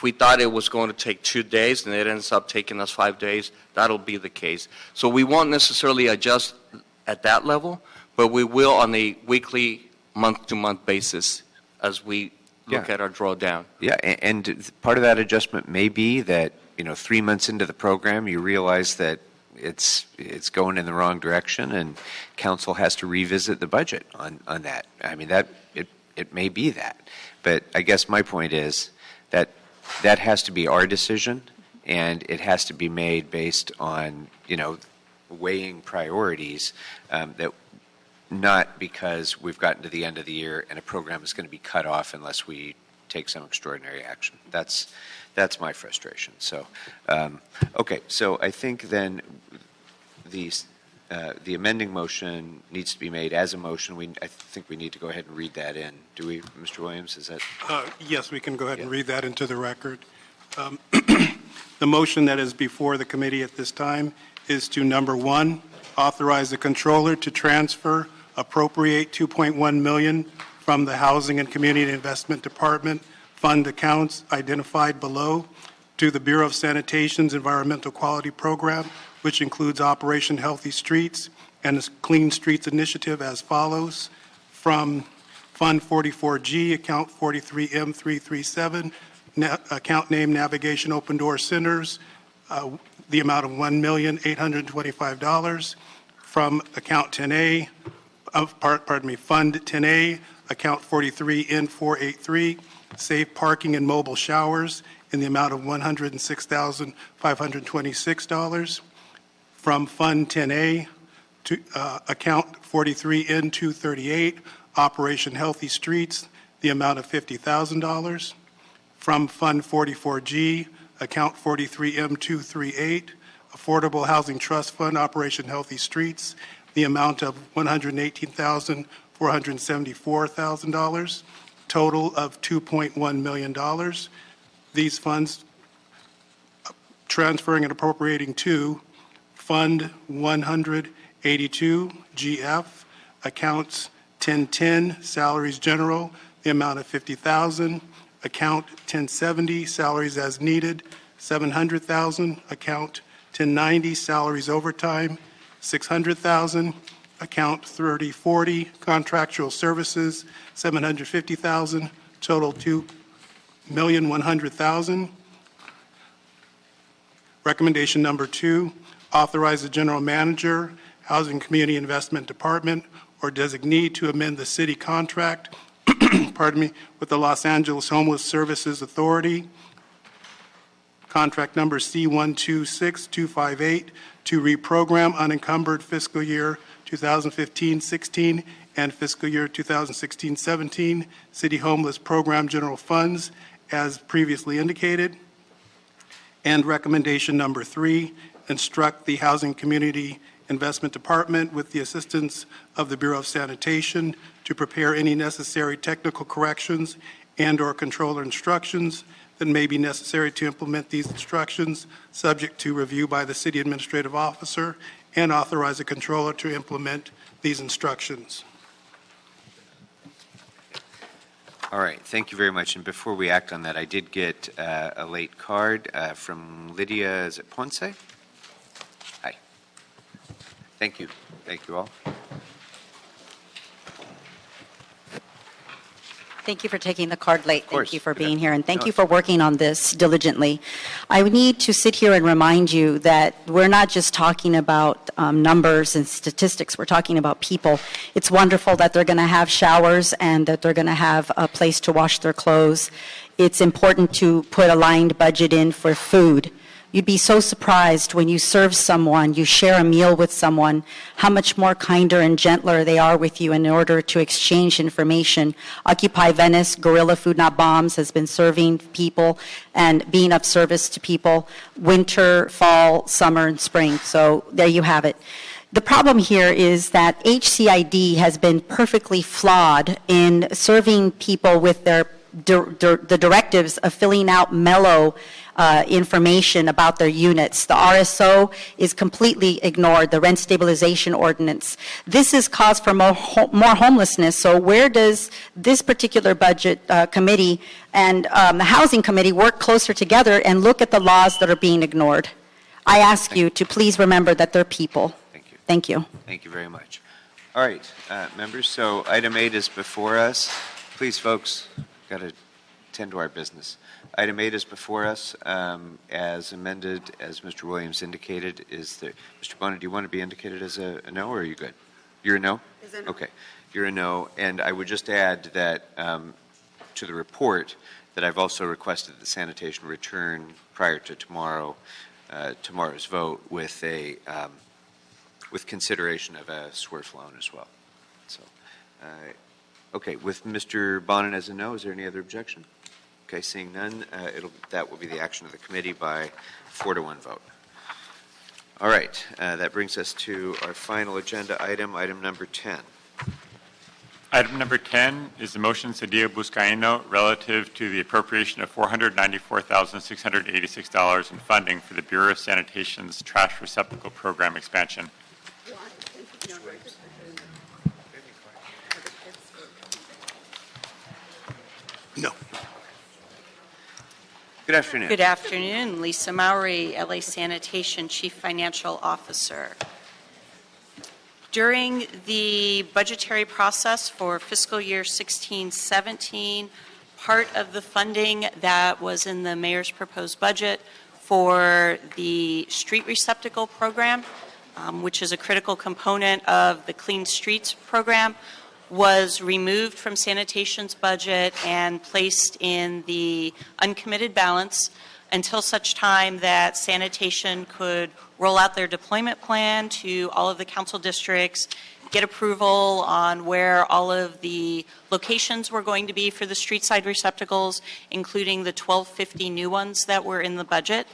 S8: we thought it was going to take 2 days and it ends up taking us 5 days, that'll be the case. So we won't necessarily adjust at that level, but we will on a weekly, month-to-month basis as we look at our drawdown.
S1: Yeah, and part of that adjustment may be that, 3 months into the program, you realize that it's going in the wrong direction, and council has to revisit the budget on that. I mean, it may be that. But I guess my point is that that has to be our decision, and it has to be made based on, weighing priorities, that not because we've gotten to the end of the year and a program is going to be cut off unless we take some extraordinary action. That's my frustration. So, okay, so I think then the amending motion needs to be made as a motion. I think we need to go ahead and read that in. Do we, Mr. Williams? Is that?
S14: Yes, we can go ahead and read that into the record. The motion that is before the committee at this time is to, number 1, authorize the controller to transfer, appropriate $2.1 million from the Housing and Community Investment Department fund accounts identified below to the Bureau of Sanitation's Environmental Quality Program, which includes Operation Healthy Streets and the Clean Streets Initiative as follows. From Fund 44G, Account 43M337, account name Navigation Open Door Centers, the amount of $1,825. From Account 10A, Fund 10A, Account 43N483, Safe Parking and Mobile Showers, in the amount of $106,526. From Fund 10A to Account 43N238, Operation Healthy Streets, the amount of $50,000. From Fund 44G, Account 43M238, Affordable Housing Trust Fund, Operation Healthy Streets, the amount of $118,474,000, total of $2.1 million. These funds transferring and appropriating to Fund 182 GF, accounts 1010 salaries general, the amount of $50,000. Account 1070 salaries as needed, $700,000. Account 1090 salaries overtime, $600,000. Account 3040 contractual services, $750,000. Total $2,100,000. Recommendation number 2, authorize the general manager, Housing Community Investment Department, or designee to amend the city contract, with the Los Angeles Homeless Services Authority, contract number C126258, to reprogram unencumbered fiscal year 2015-16 and fiscal year 2016-17 city homeless program general funds as previously indicated. And recommendation number 3, instruct the Housing Community Investment Department, with the assistance of the Bureau of Sanitation, to prepare any necessary technical corrections and/or controller instructions that may be necessary to implement these instructions, subject to review by the City Administrative Officer, and authorize a controller to implement these instructions.
S1: All right, thank you very much. And before we act on that, I did get a late card from Lydia, is it Ponce? Hi. Thank you. Thank you all.
S15: Thank you for taking the card late. Thank you for
S1: Good
S15: being here, and thank you for working on this diligently. I need to sit here and remind you that we're not just talking about numbers and statistics. We're talking about people. It's wonderful that they're going to have showers and that they're going to have a place to wash their clothes. It's important to put a lined budget in for food. You'd be so surprised when you serve someone, you share a meal with someone, how much more kinder and gentler they are with you in order to exchange information. Occupy Venice, Guerrilla Food Not Bombs, has been serving people and being of service to people winter, fall, summer, and spring. So there you have it. The problem here is that HCID has been perfectly flawed in serving people with the directives of filling out mellow information about their units. The RSO is completely ignored, the rent stabilization ordinance. This is cause for more homelessness. So where does this particular budget committee and the housing committee work closer together and look at the laws that are being ignored? I ask you to please remember that they're people.
S1: Thank you.
S15: Thank you.
S1: Thank you very much. All right, members, so item 8 is before us. Please, folks, got to tend to our business. Item 8 is before us, as amended, as Mr. Williams indicated. Is there, Mr. Bonner, do you want to be indicated as a no, or are you good? You're a no?
S9: Is it no?
S1: Okay, you're a no. And I would just add that to the report that I've also requested the sanitation return prior to tomorrow's vote with a with consideration of a SWRF loan as well. So, okay, with Mr. Bonin as a no, is there any other objection? Okay, seeing none, that will be the action of the committee by 4-1 vote. All right, that brings us to our final agenda item, item number 10.
S6: Item number 10 is the motion Cedillo Buscaino relative to the appropriation of $494,686 in funding for the Bureau of Sanitation's trash receptacle program expansion.
S14: No.
S1: Good afternoon.
S13: Good afternoon. Lisa Mowry, LA Sanitation Chief Financial Officer. During the budgetary process for fiscal year 16-17, part of the funding that was in the mayor's proposed budget for the street receptacle program, which is a critical component of the Clean Streets program, was removed from sanitation's budget and placed in the uncommitted balance until such time that sanitation could roll out their deployment plan to all of the council districts, get approval on where all of the locations were going to be for the street side receptacles, including the 1,250 new ones that were in the budget.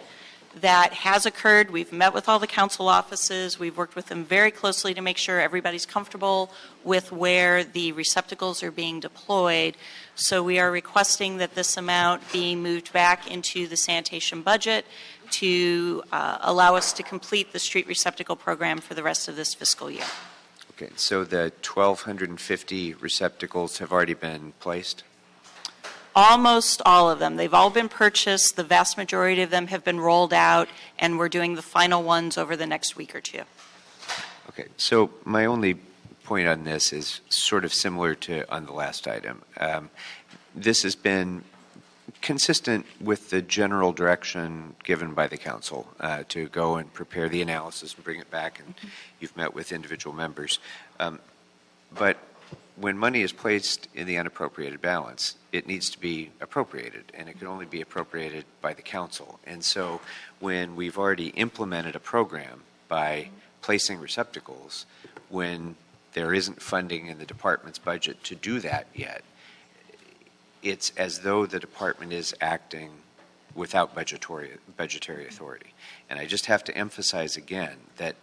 S13: That has occurred. We've met with all the council offices. We've worked with them very closely to make sure everybody's comfortable with where the receptacles are being deployed. So we are requesting that this amount be moved back into the sanitation budget to allow us to complete the street receptacle program for the rest of this fiscal year.
S1: Okay, so the 1,250 receptacles have already been placed?
S13: Almost all of them. They've all been purchased. The vast majority of them have been rolled out, and we're doing the final ones over the next week or two.
S1: Okay, so my only point on this is sort of similar to on the last item. This has been consistent with the general direction given by the council to go and prepare the analysis and bring it back, and you've met with individual members. But when money is placed in the unappropriated balance, it needs to be appropriated, and it can only be appropriated by the council. And so when we've already implemented a program by placing receptacles, when there isn't funding in the department's budget to do that yet, it's as though the department is acting without budgetary authority. And I just have to emphasize again that,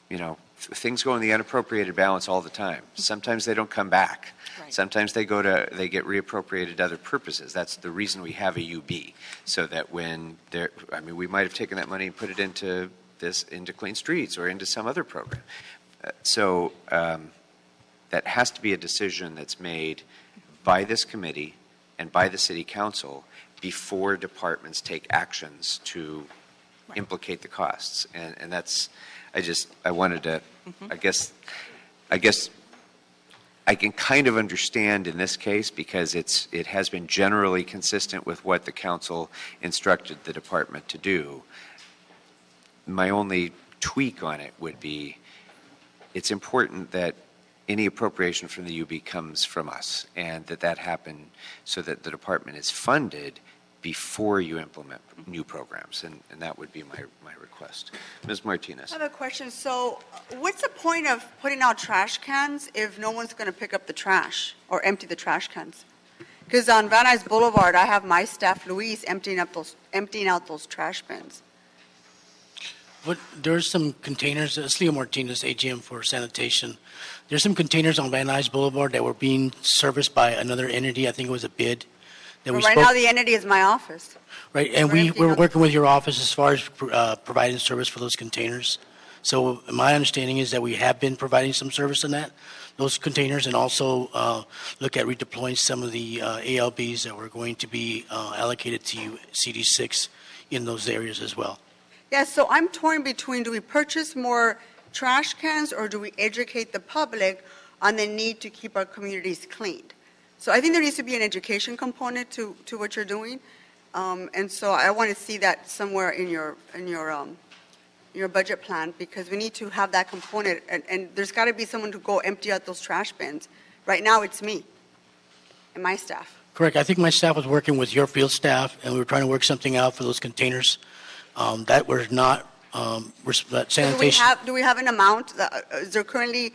S1: you know, things go in the unappropriated balance all the time. Sometimes they don't come back.
S13: Right.
S1: Sometimes they get reappropriated to other purposes. That's the reason we have a UB, so that when we might have taken that money and put it into Clean Streets or into some other program. So that has to be a decision that's made by this committee and by the city council before departments take actions to implicate the costs. And that's, I wanted to, I guess I can kind of understand in this case because it has been generally consistent with what the council instructed the department to do. My only tweak on it would be it's important that any appropriation from the UB comes from us, and that happen so that the department is funded before you implement new programs, and that would be my request. Ms. Martinez.
S9: I have a question. So what's the point of putting out trash cans if no one's going to pick up the trash or empty the trash cans? Because on Van Nuys Boulevard, I have my staff, Luis, emptying out those trash bins.
S16: But there's some containers, it's Leo Martinez, AGM for sanitation. There's some containers on Van Nuys Boulevard that were being serviced by another entity. I think it was a bid.
S9: But right now, the entity is my office.
S16: Right, and we're working with your office as far as providing service for those containers. So my understanding is that we have been providing some service in those containers, and also look at redeploying some of the ALBs that were going to be allocated to CD6 in those areas as well.
S9: Yeah, so I'm torn between, do we purchase more trash cans or do we educate the public on the need to keep our communities cleaned? So I think there needs to be an education component to what you're doing. And so I want to see that somewhere in your budget plan, because we need to have that component, and there's got to be someone to go empty out those trash bins. Right now, it's me and my staff.
S16: Correct. I think my staff was working with your field staff, and we were trying to work something out for those containers that were not sanitation.
S9: Do we have an amount? Is there currently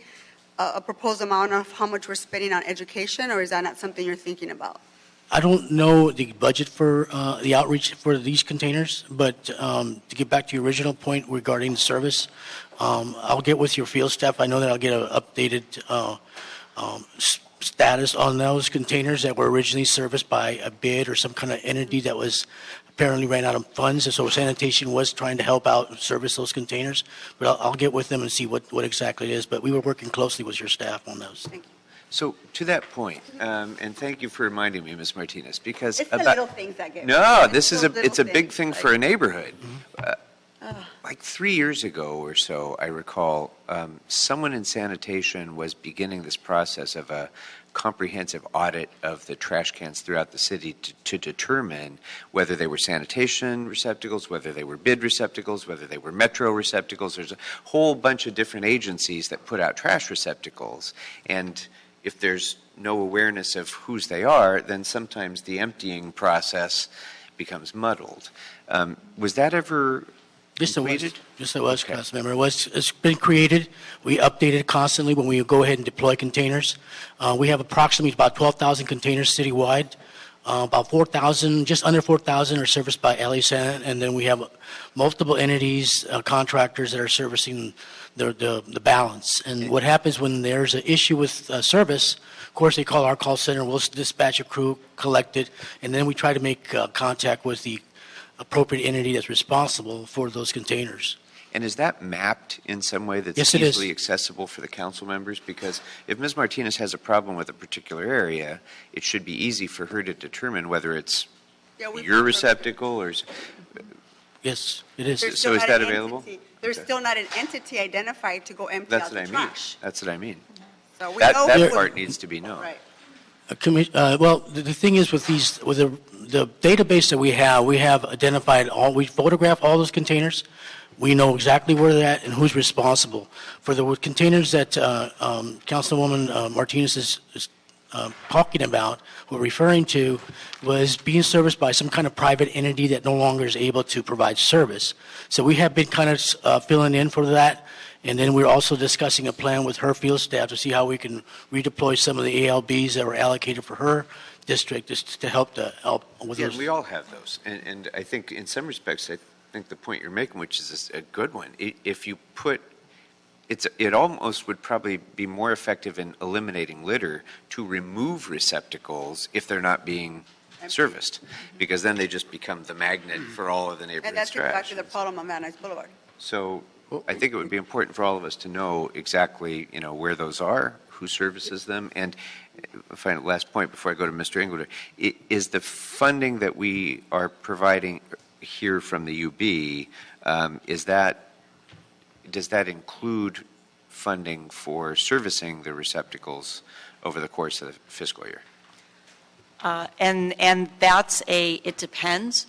S9: a proposed amount of how much we're spending on education, or is that not something you're thinking about?
S16: I don't know the budget for the outreach for these containers, but to get back to your original point regarding the service, I'll get with your field staff. I know that I'll get an updated status on those containers that were originally serviced by a bid or some kind of entity that was apparently ran out of funds, and so sanitation was trying to help out and service those containers. But I'll get with them and see what exactly it is. But we were working closely with your staff on those.
S9: Thank you.
S1: So to that point, and thank you for reminding me, Ms. Martinez, because
S9: It's the little things that get.
S1: no, this is
S9: those
S1: it's a
S9: little
S1: big
S9: things,
S1: thing
S9: like-
S1: for a neighborhood. Like 3 years ago or so, I recall, someone in sanitation was beginning this process of a comprehensive audit of the trash cans throughout the city to determine whether they were sanitation receptacles, whether they were bid receptacles, whether they were metro receptacles. There's a whole bunch of different agencies that put out trash receptacles. And if there's no awareness of whose they are, then sometimes the emptying process becomes muddled. Was that ever completed?
S16: Yes, it was,
S1: Okay.
S16: Councilmember. It's been created. We update it constantly when we go ahead and deploy containers. We have approximately about 12,000 containers citywide. About 4,000, just under 4,000 are serviced by LA San, and then we have multiple entities, contractors that are servicing the balance. And what happens when there's an issue with service, of course, they call our call center, we'll dispatch a crew, collect it, and then we try to make contact with the appropriate entity that's responsible for those containers.
S1: And is that mapped in some way that's
S16: Yes, it is.
S1: easily accessible for the council members? Because if Ms. Martinez has a problem with a particular area, it should be easy for her to determine whether it's your receptacle or...
S16: Yes, it is.
S9: There's
S1: So
S9: still
S1: is
S9: not
S1: that
S9: an
S1: available?
S9: entity. There's still not an entity identified to go empty
S1: That's
S9: out
S1: what
S9: the
S1: I mean.
S9: trash.
S1: That's what I mean.
S9: So we
S1: That
S9: know
S1: that
S9: who-
S1: part needs to be known.
S9: Right.
S16: Well, the thing is with the database that we have identified we photograph all those containers. We know exactly where they're at and who's responsible. For the containers that Councilwoman Martinez is talking about, we're referring to, was being serviced by some kind of private entity that no longer is able to provide service. So we have been kind of filling in for that. And then we're also discussing a plan with her field staff to see how we can redeploy some of the ALBs that were allocated for her district just to help with
S1: Yeah,
S16: those.
S1: we all have those. And I think in some respects, I think the point you're making, which is a good one, if you put, it almost would probably be more effective in eliminating litter to remove receptacles if they're not being serviced, because then they just become the magnet for all of the
S9: And
S1: neighborhood's
S9: that's
S1: trash.
S9: exactly the problem on Van Nuys Boulevard.
S1: So I think it would be important for all of us to know exactly, where those are, who services them, and final last point before I go to Mr. Englewood, is the funding that we are providing here from the UB, does that include funding for servicing the receptacles over the course of the fiscal year?
S13: And that's it depends.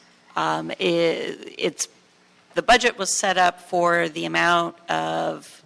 S13: The budget was set up for the amount of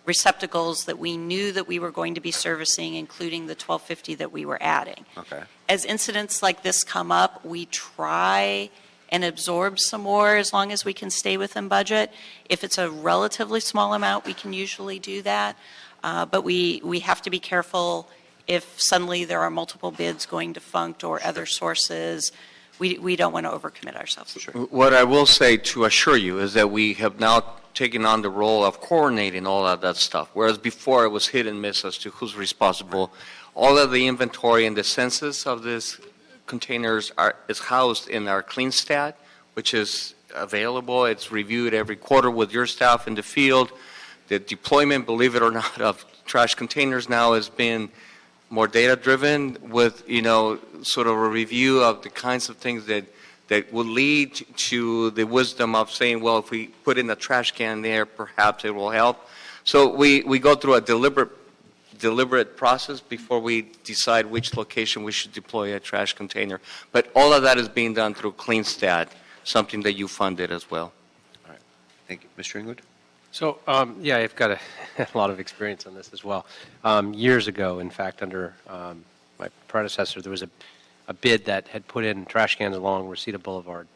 S13: receptacles that we knew that we were going to be servicing, including the 1,250 that we were adding.
S1: Okay.
S13: As incidents like this come up, we try and absorb some more as long as we can stay within budget. If it's a relatively small amount, we can usually do that. But we have to be careful if suddenly there are multiple bids going defunct or other sources. We don't want to overcommit ourselves.
S8: What I will say to assure you is that we have now taken on the role of coordinating all of that stuff, whereas before it was hit and miss as to who's responsible. All of the inventory and the census of these containers is housed in our CleanStat, which is available. It's reviewed every quarter with your staff in the field. The deployment, believe it or not, of trash containers now has been more data-driven with, sort of a review of the kinds of things that would lead to the wisdom of saying, well, if we put in a trash can there, perhaps it will help. So we go through a deliberate process before we decide which location we should deploy a trash container. But all of that is being done through CleanStat, something that you funded as well.
S1: All right. Thank you. Mr. Englewood?
S5: So, yeah, I've got a lot of experience on this as well. Years ago, in fact, under my predecessor, there was a bid that had put in trash cans along Reseda Boulevard,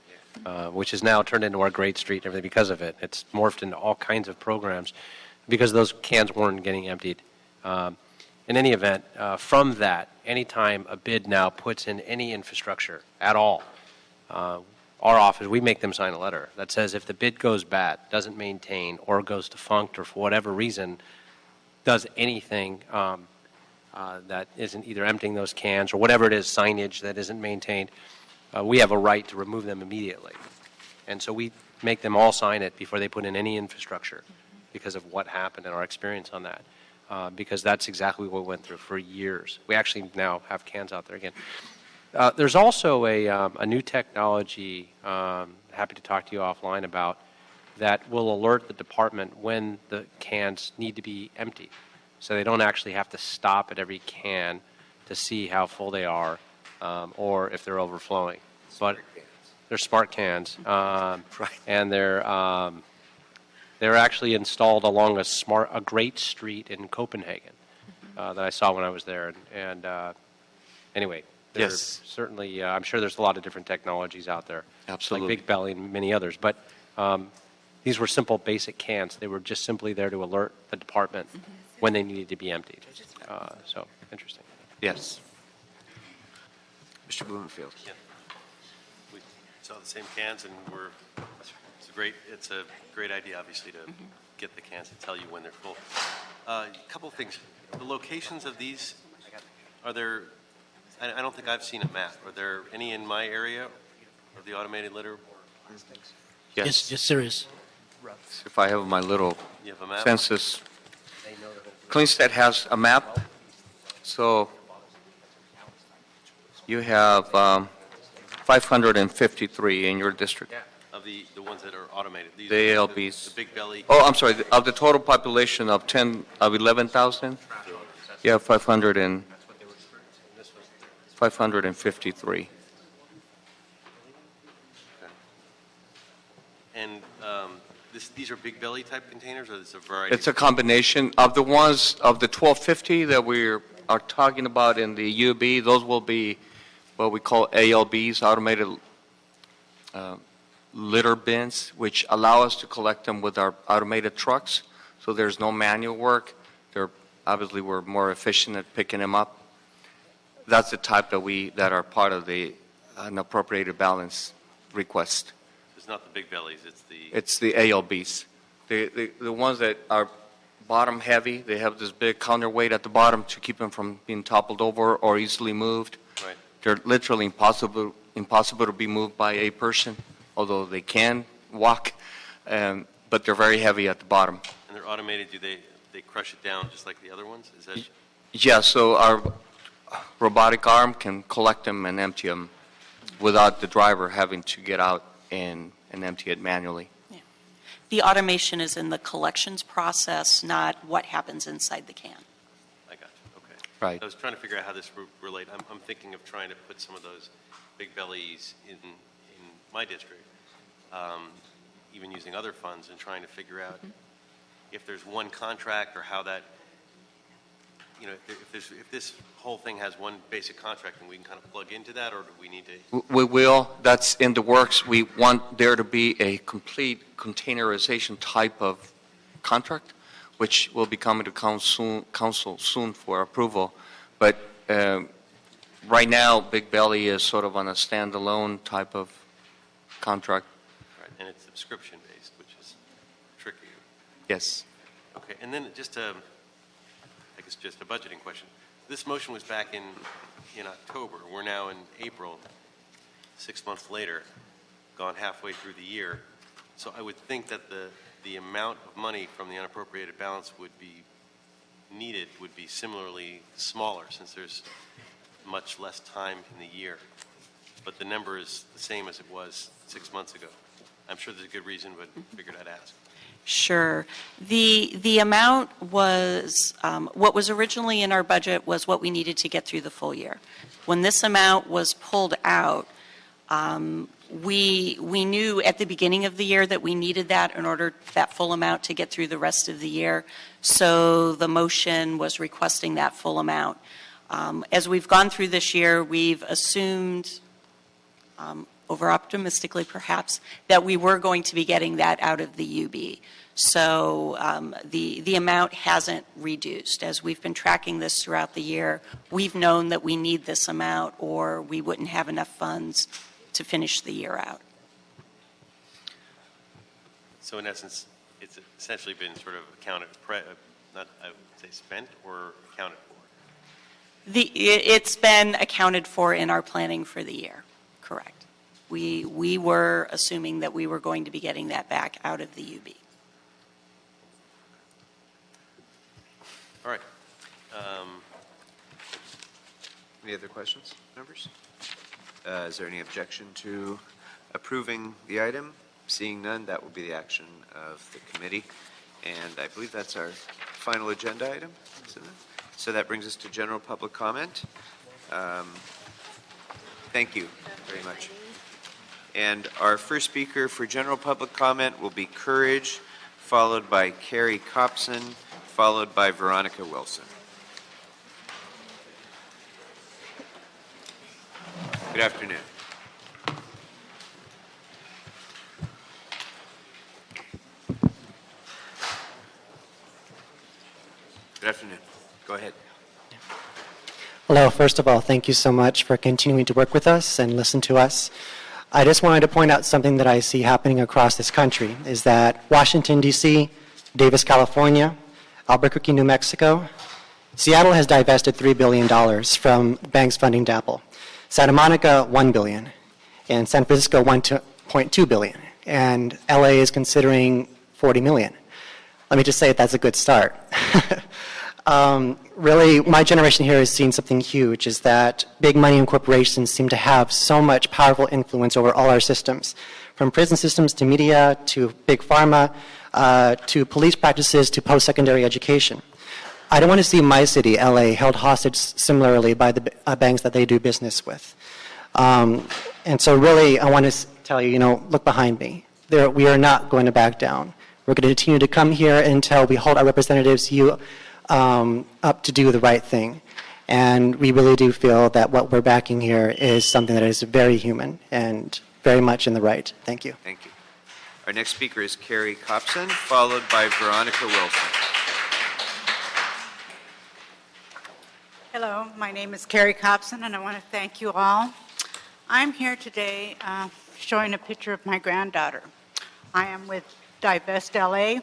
S5: which is now turned into our Great Street and everything because of it. It's morphed into all kinds of programs because those cans weren't getting emptied. In any event, from that, anytime a bid now puts in any infrastructure at all, our office, we make them sign a letter that says if the bid goes bad, doesn't maintain, or goes defunct, or for whatever reason, does anything that isn't either emptying those cans or whatever it is, signage that isn't maintained, we have a right to remove them immediately. And so we make them all sign it before they put in any infrastructure because of what happened and our experience on that. because that's exactly what we went through for years. We actually now have cans out there again. There's also a new technology, happy to talk to you offline about, that will alert the department when the cans need to be empty. So they don't actually have to stop at every can to see how full they are or if they're overflowing. But they're smart cans, and they're actually installed along a great street in Copenhagen that I saw when I was there. And anyway, there's certainly, I'm sure there's a lot of different technologies out there.
S8: Absolutely.
S5: Like Big Belly and many others. But these were simple, basic cans. They were just simply there to alert the department when they needed to be emptied. So, interesting.
S8: Yes. Mr. Blumenfield.
S4: Yeah. We saw the same cans, and it's a great idea, obviously, to get the cans to tell you when they're full. A couple of things. The locations of these, are there, I don't think I've seen a map. Are there any in my area of the automated litter?
S16: Yes, there is.
S8: If I have my little
S4: You have a map?
S8: census. Cleansted has a map. So you have 553 in your district.
S4: Of the ones that are automated? These
S8: The ALBs.
S4: The Big Belly?
S8: Oh, I'm sorry. Of the total population of 11,000, you have 553.
S4: And these are Big Belly type containers, or is it a variety?
S8: It's a combination of the ones of the 1250 that we are talking about in the UB. Those will be what we call ALBs, automated litter bins, which allow us to collect them with our automated trucks. So there's no manual work. Obviously, we're more efficient at picking them up. That's the type that are part of the unappropriated balance request.
S4: It's not the Big Bellies,
S8: It's the ALBs. The ones that are bottom heavy, they have this big counterweight at the bottom to keep them from being toppled over or easily moved.
S4: Right.
S8: They're literally impossible to be moved by a person, although they can walk, but they're very heavy at the bottom.
S4: And they're automated, do they crush it down just like the other ones? Is that?
S8: Yeah, so our robotic arm can collect them and empty them without the driver having to get out and empty it manually.
S13: The automation is in the collections process, not what happens inside the can.
S4: I got you, okay.
S8: Right.
S4: I was trying to figure out how this relate. I'm thinking of trying to put some of those Big Bellies in my district, even using other funds, and trying to figure out if there's one contract or how that, if this whole thing has one basic contract, and we can kind of plug into that, or do we need to?
S8: We will. That's in the works. We want there to be a complete containerization type of contract, which will be coming to council soon for approval. But right now, Big Belly is sort of on a standalone type of contract.
S4: Right, and it's subscription-based, which is tricky.
S8: Yes.
S4: Okay, and then just I guess just a budgeting question. This motion was back in October. We're now in April, 6 months later, gone halfway through the year. So I would think that the amount of money from the unappropriated balance would be similarly smaller, since there's much less time in the year. But the number is the same as it was 6 months ago. I'm sure there's a good reason, but figured I'd ask.
S13: Sure. The amount was, what was originally in our budget was what we needed to get through the full year. When this amount was pulled out, we knew at the beginning of the year that we needed that in order, that full amount, to get through the rest of the year. So the motion was requesting that full amount. As we've gone through this year, we've assumed, over-optimistically perhaps, that we were going to be getting that out of the UB. So the amount hasn't reduced. As we've been tracking this throughout the year, we've known that we need this amount or we wouldn't have enough funds to finish the year out.
S4: So in essence, it's essentially been sort of accounted, not I would say spent, or accounted for?
S13: It's been accounted for in our planning for the year, correct. We were assuming that we were going to be getting that back out of the UB.
S1: All right. Any other questions, members? Is there any objection to approving the item? Seeing none, that will be the action of the committee. And I believe that's our final agenda item, isn't it? So that brings us to general public comment. Thank you very much. And our first speaker for general public comment will be Courage, followed by Carrie Copson, followed by Veronica Wilson. Good afternoon. Good afternoon. Go ahead.
S17: Hello. First of all, thank you so much for continuing to work with us and listen to us. I just wanted to point out something that I see happening across this country is that Washington, D.C., Davis, California, Albuquerque, New Mexico, Seattle has divested $3 billion from banks funding DAPL. Santa Monica, $1 billion, and San Francisco, $1.2 billion, and LA is considering $40 million. Let me just say that's a good start. Really, my generation here has seen something huge, is that big money and corporations seem to have so much powerful influence over all our systems, from prison systems to media to big pharma to police practices to post-secondary education. I don't want to see my city, LA, held hostage similarly by the banks that they do business with. And so really, I want to tell you, look behind me. We are not going to back down. We're going to continue to come here until we hold our representatives up to do the right thing. And we really do feel that what we're backing here is something that is very human and very much in the right. Thank you.
S1: Thank you. Our next speaker is Carrie Copson, followed by Veronica Wilson.
S18: Hello, my name is Carrie Copson, and I want to thank you all. I'm here today showing a picture of my granddaughter. I am with Divest LA,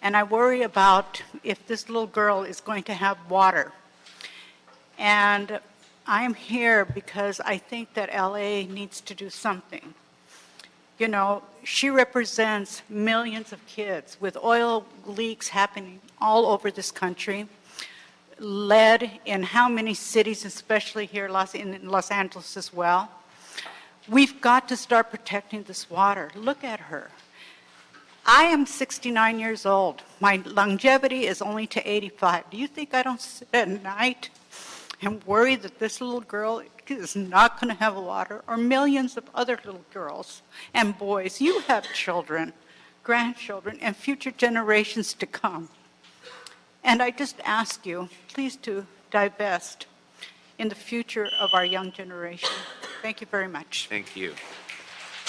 S18: and I worry about if this little girl is going to have water. And I'm here because I think that LA needs to do something. She represents millions of kids with oil leaks happening all over this country. Lead in how many cities, especially here in Los Angeles as well. We've got to start protecting this water. Look at her. I am 69 years old. My longevity is only to 85. Do you think I don't sit at night and worry that this little girl is not going to have water, or millions of other little girls and boys? You have children, grandchildren, and future generations to come. And I just ask you, please, to divest in the future of our young generation. Thank you very much.
S1: Thank you.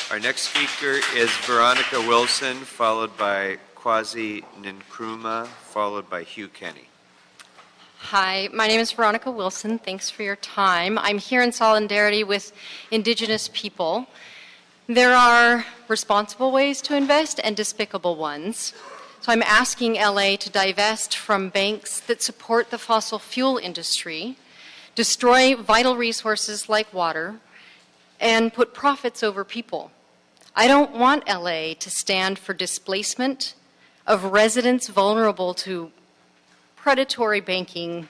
S1: Our next speaker is Veronica Wilson, followed by Kwasi Nkrumah, followed by Hugh Kenny.
S19: Hi, my name is Veronica Wilson. Thanks for your time. I'm here in solidarity with Indigenous people. There are responsible ways to invest and despicable ones. So I'm asking LA to divest from banks that support the fossil fuel industry, destroy vital resources like water, and put profits over people. I don't want LA to stand for displacement of residents vulnerable to predatory banking,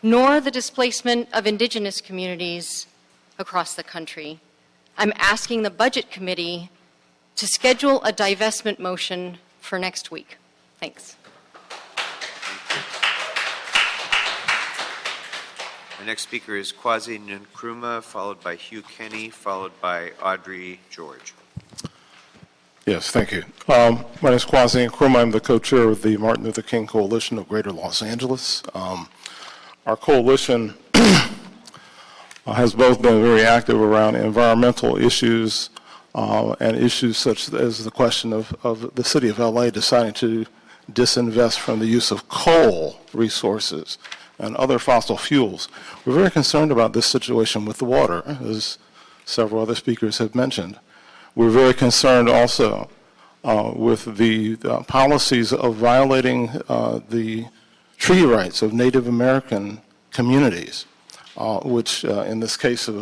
S19: nor the displacement of Indigenous communities across the country. I'm asking the Budget Committee to schedule a divestment motion for next week. Thanks.
S1: Our next speaker is Kwasi Nkrumah, followed by Hugh Kenny, followed by Audrey George.
S20: Yes, thank you. My name is Kwasi Nkrumah. I'm the co-chair of the Martin Luther King Coalition of Greater Los Angeles. Our coalition has both been very active around environmental issues and issues such as the question of the city of LA deciding to disinvest from the use of coal resources and other fossil fuels. We're very concerned about this situation with the water, as several other speakers have mentioned. We're very concerned also with the policies of violating the treaty rights of Native American communities, which in this case of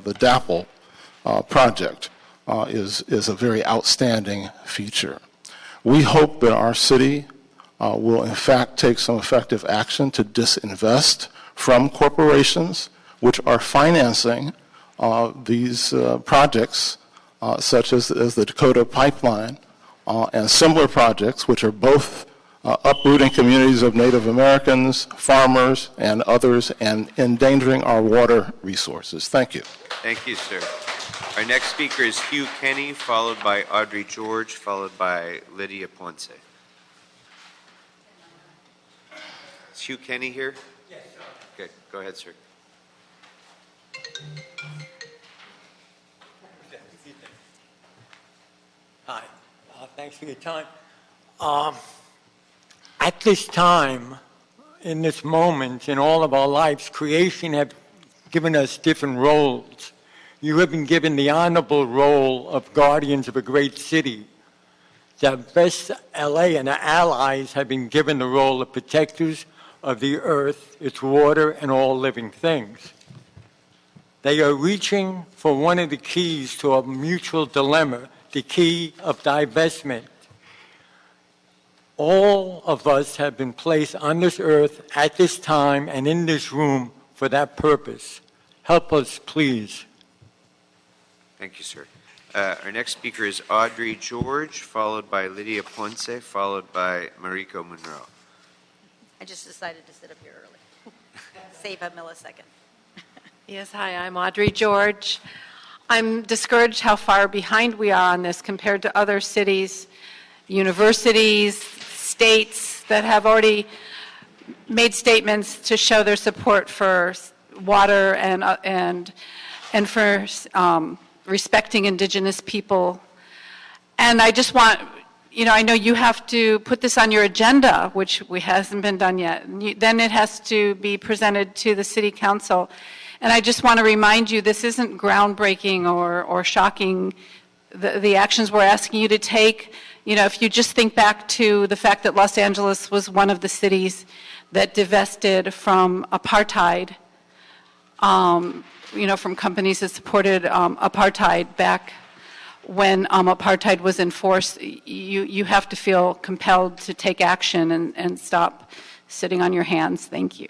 S20: the DAPL project is a very outstanding feature. We hope that our city will in fact take some effective action to disinvest from corporations which are financing these projects, such as the Dakota Pipeline and similar projects, which are both uprooting communities of Native Americans, farmers, and others, and endangering our water resources. Thank you.
S1: Thank you, sir. Our next speaker is Hugh Kenny, followed by Audrey George, followed by Lydia Ponce. Is Hugh Kenny here? Yes, sir. Okay, go ahead, sir.
S21: Hi, thanks for your time. At this time, in this moment, in all of our lives, creation have given us different roles. You have been given the honorable role of guardians of a great city. Divest LA and our allies have been given the role of protectors of the earth, its water, and all living things. They are reaching for one of the keys to a mutual dilemma, the key of divestment. All of us have been placed on this earth at this time and in this room for that purpose. Help us, please.
S1: Thank you, sir. Our next speaker is Audrey George, followed by Lydia Ponce, followed by Mariko Monroe.
S22: I just decided to sit up here early. Save a millisecond.
S23: Yes, hi, I'm Audrey George. I'm discouraged how far behind we are on this compared to other cities, universities, states that have already made statements to show their support for water and for respecting indigenous people. And I just want, I know you have to put this on your agenda, which hasn't been done yet. Then it has to be presented to the city council. And I just want to remind you, this isn't groundbreaking or shocking, the actions we're asking you to take. If you just think back to the fact that Los Angeles was one of the cities that divested from apartheid, from companies that supported apartheid back when apartheid was enforced, you have to feel compelled to take action and stop sitting on your hands. Thank you.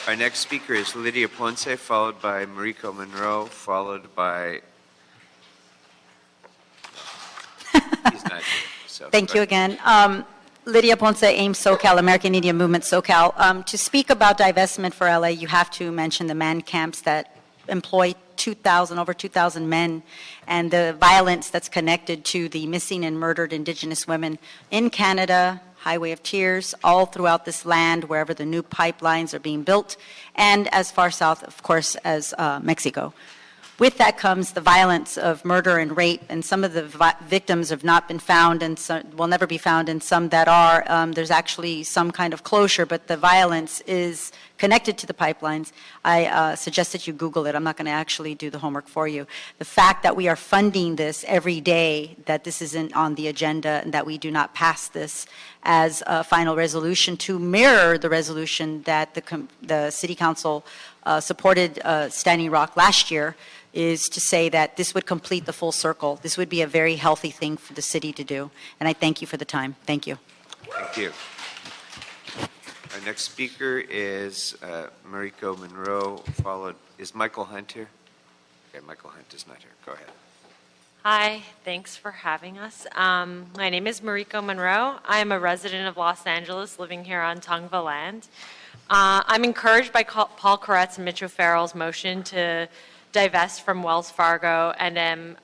S1: Our next speaker is Lydia Ponce, followed by Mariko Monroe, followed by... He's not here, so
S15: Thank you again. Lydia Ponce, AIM SoCal, American Indian Movement SoCal. To speak about divestment for LA, you have to mention the man camps that employ over 2,000 men, and the violence that's connected to the missing and murdered Indigenous women in Canada, Highway of Tears, all throughout this land, wherever the new pipelines are being built, and as far south, of course, as Mexico. With that comes the violence of murder and rape, and some of the victims have not been found and will never be found, and some that are, there's actually some kind of closure, but the violence is connected to the pipelines. I suggest that you Google it. I'm not going to actually do the homework for you. The fact that we are funding this every day, that this isn't on the agenda, and that we do not pass this as a final resolution to mirror the resolution that the City Council supported Standing Rock last year, is to say that this would complete the full circle. This would be a very healthy thing for the city to do. And I thank you for the time. Thank you.
S1: Thank you. Our next speaker is Mariko Monroe, is Michael Hunt here? Okay, Michael Hunt is not here. Go ahead.
S24: Hi, thanks for having us. My name is Mariko Monroe. I am a resident of Los Angeles living here on Tongva land. I'm encouraged by Paul Koretz and Mitch O'Farrell's motion to divest from Wells Fargo, and I'm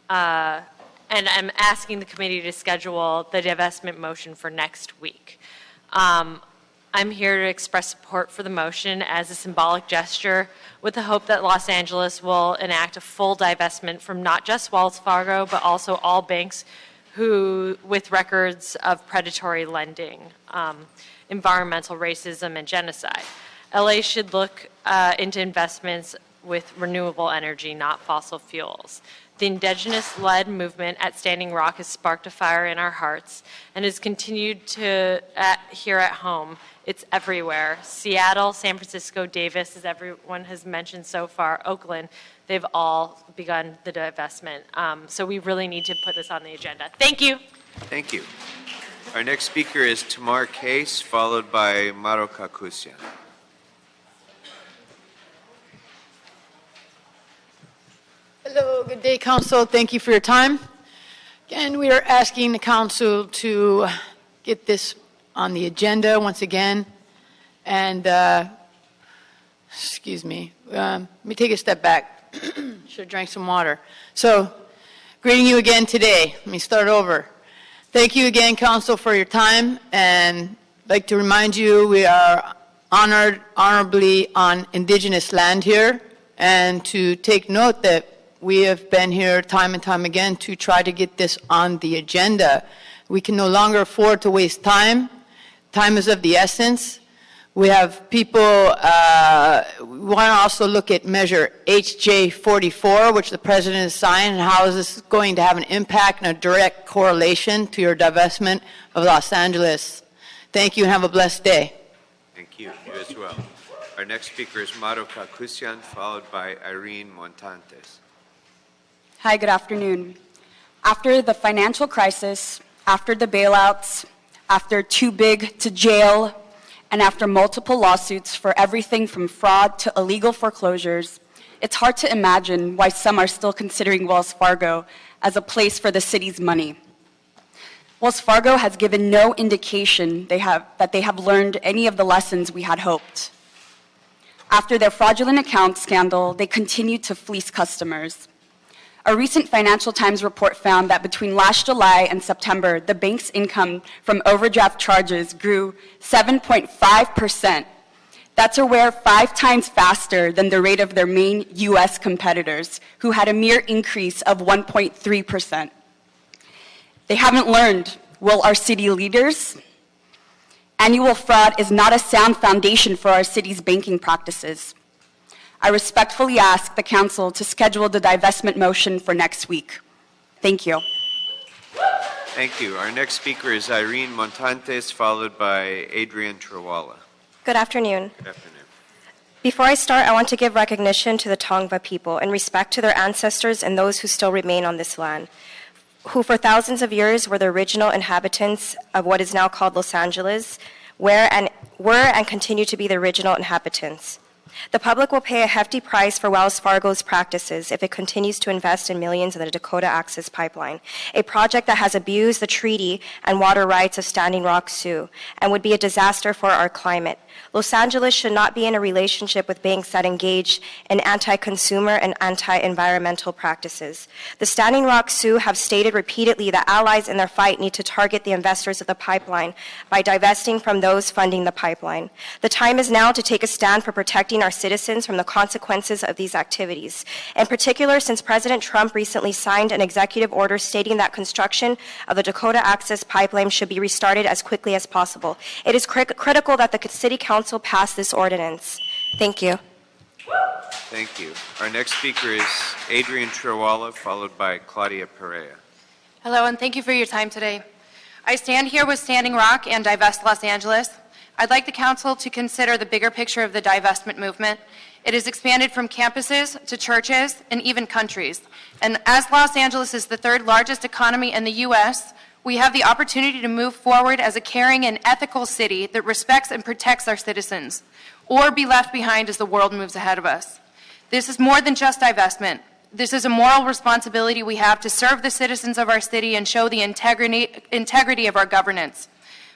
S24: asking the committee to schedule the divestment motion for next week. I'm here to express support for the motion as a symbolic gesture with the hope that Los Angeles will enact a full divestment from not just Wells Fargo, but also all banks with records of predatory lending, environmental racism, and genocide. LA should look into investments with renewable energy, not fossil fuels. The indigenous-led movement at Standing Rock has sparked a fire in our hearts and has continued to here at home. It's everywhere. Seattle, San Francisco, Davis, as everyone has mentioned so far, Oakland, they've all begun the divestment. So we really need to put this on the agenda. Thank you.
S1: Thank you. Our next speaker is Tamar Case, followed by Maro Kakusian.
S2: Hello, good day, Council. Thank you for your time. Again, we are asking the Council to get this on the agenda once again. And, excuse me, let me take a step back. Should have drank some water. So, greeting you again today. Let me start over. Thank you again, Council, for your time. And I'd like to remind you we are honorably on indigenous land here. And to take note that we have been here time and time again to try to get this on the agenda. We can no longer afford to waste time. Time is of the essence. We have people, we want to also look at measure HJ44, which the President has signed, and how is this going to have an impact and a direct correlation to your divestment of Los Angeles. Thank you and have a blessed day.
S1: Thank you. You as well. Our next speaker is Maro Kakusian, followed by Irene Montantes.
S3: Hi, good afternoon. After the financial crisis, after the bailouts, after too big to jail, and after multiple lawsuits for everything from fraud to illegal foreclosures, it's hard to imagine why some are still considering Wells Fargo as a place for the city's money. Wells Fargo has given no indication that they have learned any of the lessons we had hoped. After their fraudulent account scandal, they continued to fleece customers. A recent Financial Times report found that between last July and September, the bank's income from overdraft charges grew 7.5%. That's a rare 5 times faster than the rate of their main U.S. competitors, who had a mere increase of 1.3%. They haven't learned, will our city leaders? Annual fraud is not a sound foundation for our city's banking practices. I respectfully ask the Council to schedule the divestment motion for next week. Thank you.
S1: Thank you. Our next speaker is Irene Montantes, followed by Adrian Trewalla.
S7: Good afternoon.
S1: Good afternoon.
S7: Before I start, I want to give recognition to the Tongva people and respect to their ancestors and those who still remain on this land, who for thousands of years were the original inhabitants of what is now called Los Angeles, were and continue to be the original inhabitants. The public will pay a hefty price for Wells Fargo's practices if it continues to invest in millions in the Dakota Access Pipeline, a project that has abused the treaty and water rights of Standing Rock Sioux and would be a disaster for our climate. Los Angeles should not be in a relationship with banks that engage in anti-consumer and anti-environmental practices. The Standing Rock Sioux have stated repeatedly that allies in their fight need to target the investors of the pipeline by divesting from those funding the pipeline. The time is now to take a stand for protecting our citizens from the consequences of these activities. In particular, since President Trump recently signed an executive order stating that construction of the Dakota Access Pipeline should be restarted as quickly as possible. It is critical that the City Council pass this ordinance. Thank you.
S1: Thank you. Our next speaker is Adrian Trewalla, followed by Claudia Perea.
S12: Hello, and thank you for your time today. I stand here with Standing Rock and Divest Los Angeles. I'd like the Council to consider the bigger picture of the divestment movement. It has expanded from campuses to churches and even countries. And as Los Angeles is the third largest economy in the U.S., we have the opportunity to move forward as a caring and ethical city that respects and protects our citizens, or be left behind as the world moves ahead of us. This is more than just divestment. This is a moral responsibility we have to serve the citizens of our city and show the integrity of our governance.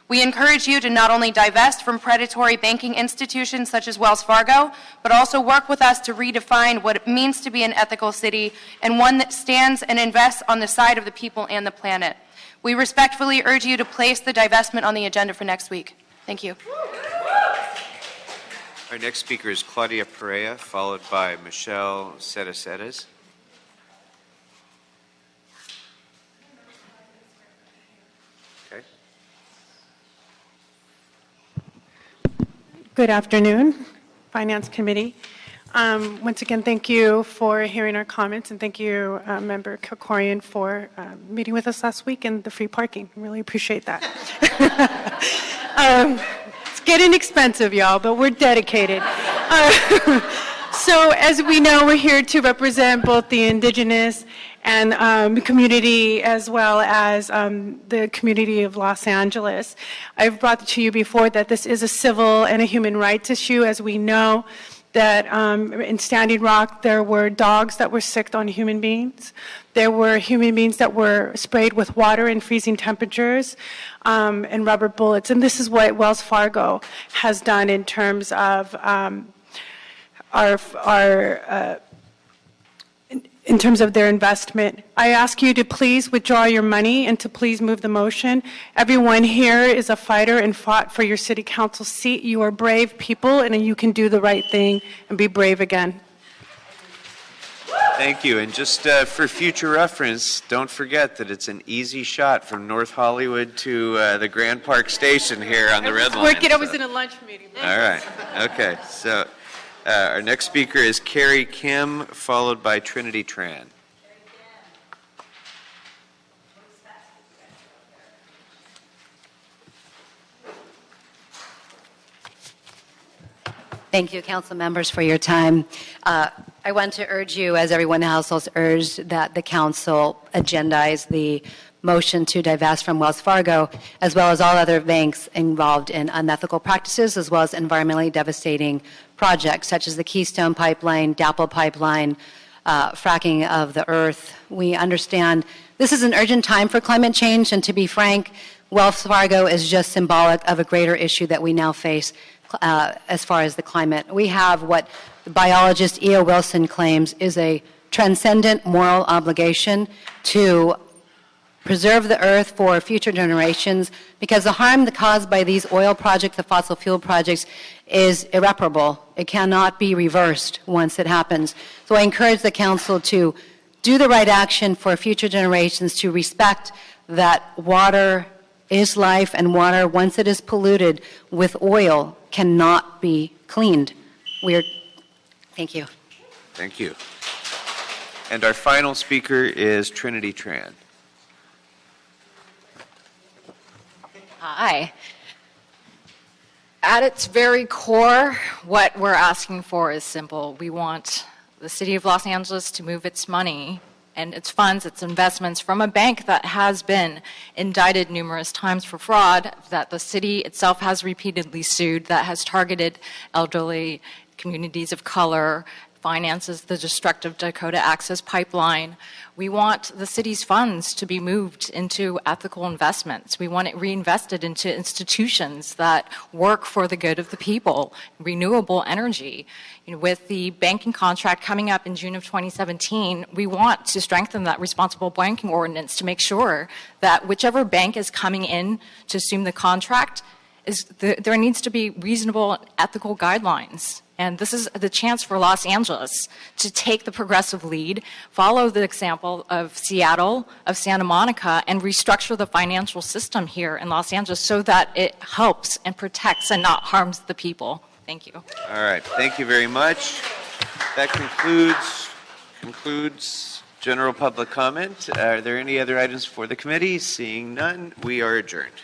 S12: We encourage you to not only divest from predatory banking institutions such as Wells Fargo, but also work with us to redefine what it means to be an ethical city and one that stands and invests on the side of the people and the planet. We respectfully urge you to place the divestment on the agenda for next week. Thank you.
S1: Our next speaker is Claudia Perea, followed by Michelle Cereces. Okay.
S25: Good afternoon, Finance Committee. Once again, thank you for hearing our comments, and thank you, Member Kilcorian, for meeting with us last week and the free parking. Really appreciate that. It's getting expensive, y'all, but we're dedicated. So as we know, we're here to represent both the indigenous and community as well as the community of Los Angeles. I've brought to you before that this is a civil and a human rights issue. As we know that in Standing Rock there were dogs that were sicked on human beings. There were human beings that were sprayed with water in freezing temperatures and rubber bullets. And this is what Wells Fargo has done in terms of in terms of their investment. I ask you to please withdraw your money and to please move the motion. Everyone here is a fighter and fought for your city council seat. You are brave people and you can do the right thing and be brave again.
S1: Thank you. And just for future reference, don't forget that it's an easy shot from North Hollywood to the Grand Park Station here on the Red Line.
S25: I was in a lunch meeting.
S1: All right. Okay. So our next speaker is Carrie Kim, followed by Trinity Tran.
S6: Thank you, council members, for your time. I want to urge you, as everyone else has urged, that the council agendize the motion to divest from Wells Fargo, as well as all other banks involved in unethical practices, as well as environmentally devastating projects, such as the Keystone Pipeline, DAPL Pipeline, fracking of the earth. We understand this is an urgent time for climate change, and to be frank, Wells Fargo is just symbolic of a greater issue that we now face as far as the climate. We have what the biologist E.O. Wilson claims is a transcendent moral obligation to preserve the earth for future generations, because the harm caused by these oil projects, the fossil fuel projects, is irreparable. It cannot be reversed once it happens. So I encourage the council to do the right action for future generations, to respect that water is life, and water, once it is polluted with oil, cannot be cleaned. Thank you.
S1: Thank you. And our final speaker is Trinity Tran.
S9: Hi. At its very core, what we're asking for is simple. We want the City of Los Angeles to move its money and its funds, its investments from a bank that has been indicted numerous times for fraud, that the city itself has repeatedly sued, that has targeted elderly communities of color, finances the destructive Dakota Access Pipeline. We want the city's funds to be moved into ethical investments. We want it reinvested into institutions that work for the good of the people, renewable energy. With the banking contract coming up in June of 2017, we want to strengthen that responsible banking ordinance to make sure that whichever bank is coming in to assume the contract, there needs to be reasonable ethical guidelines. And this is the chance for Los Angeles to take the progressive lead, follow the example of Seattle, of Santa Monica, and restructure the financial system here in Los Angeles so that it helps and protects and not harms the people. Thank you.
S1: All right. Thank you very much. That concludes general public comment. Are there any other items for the committee? Seeing none, we are adjourned.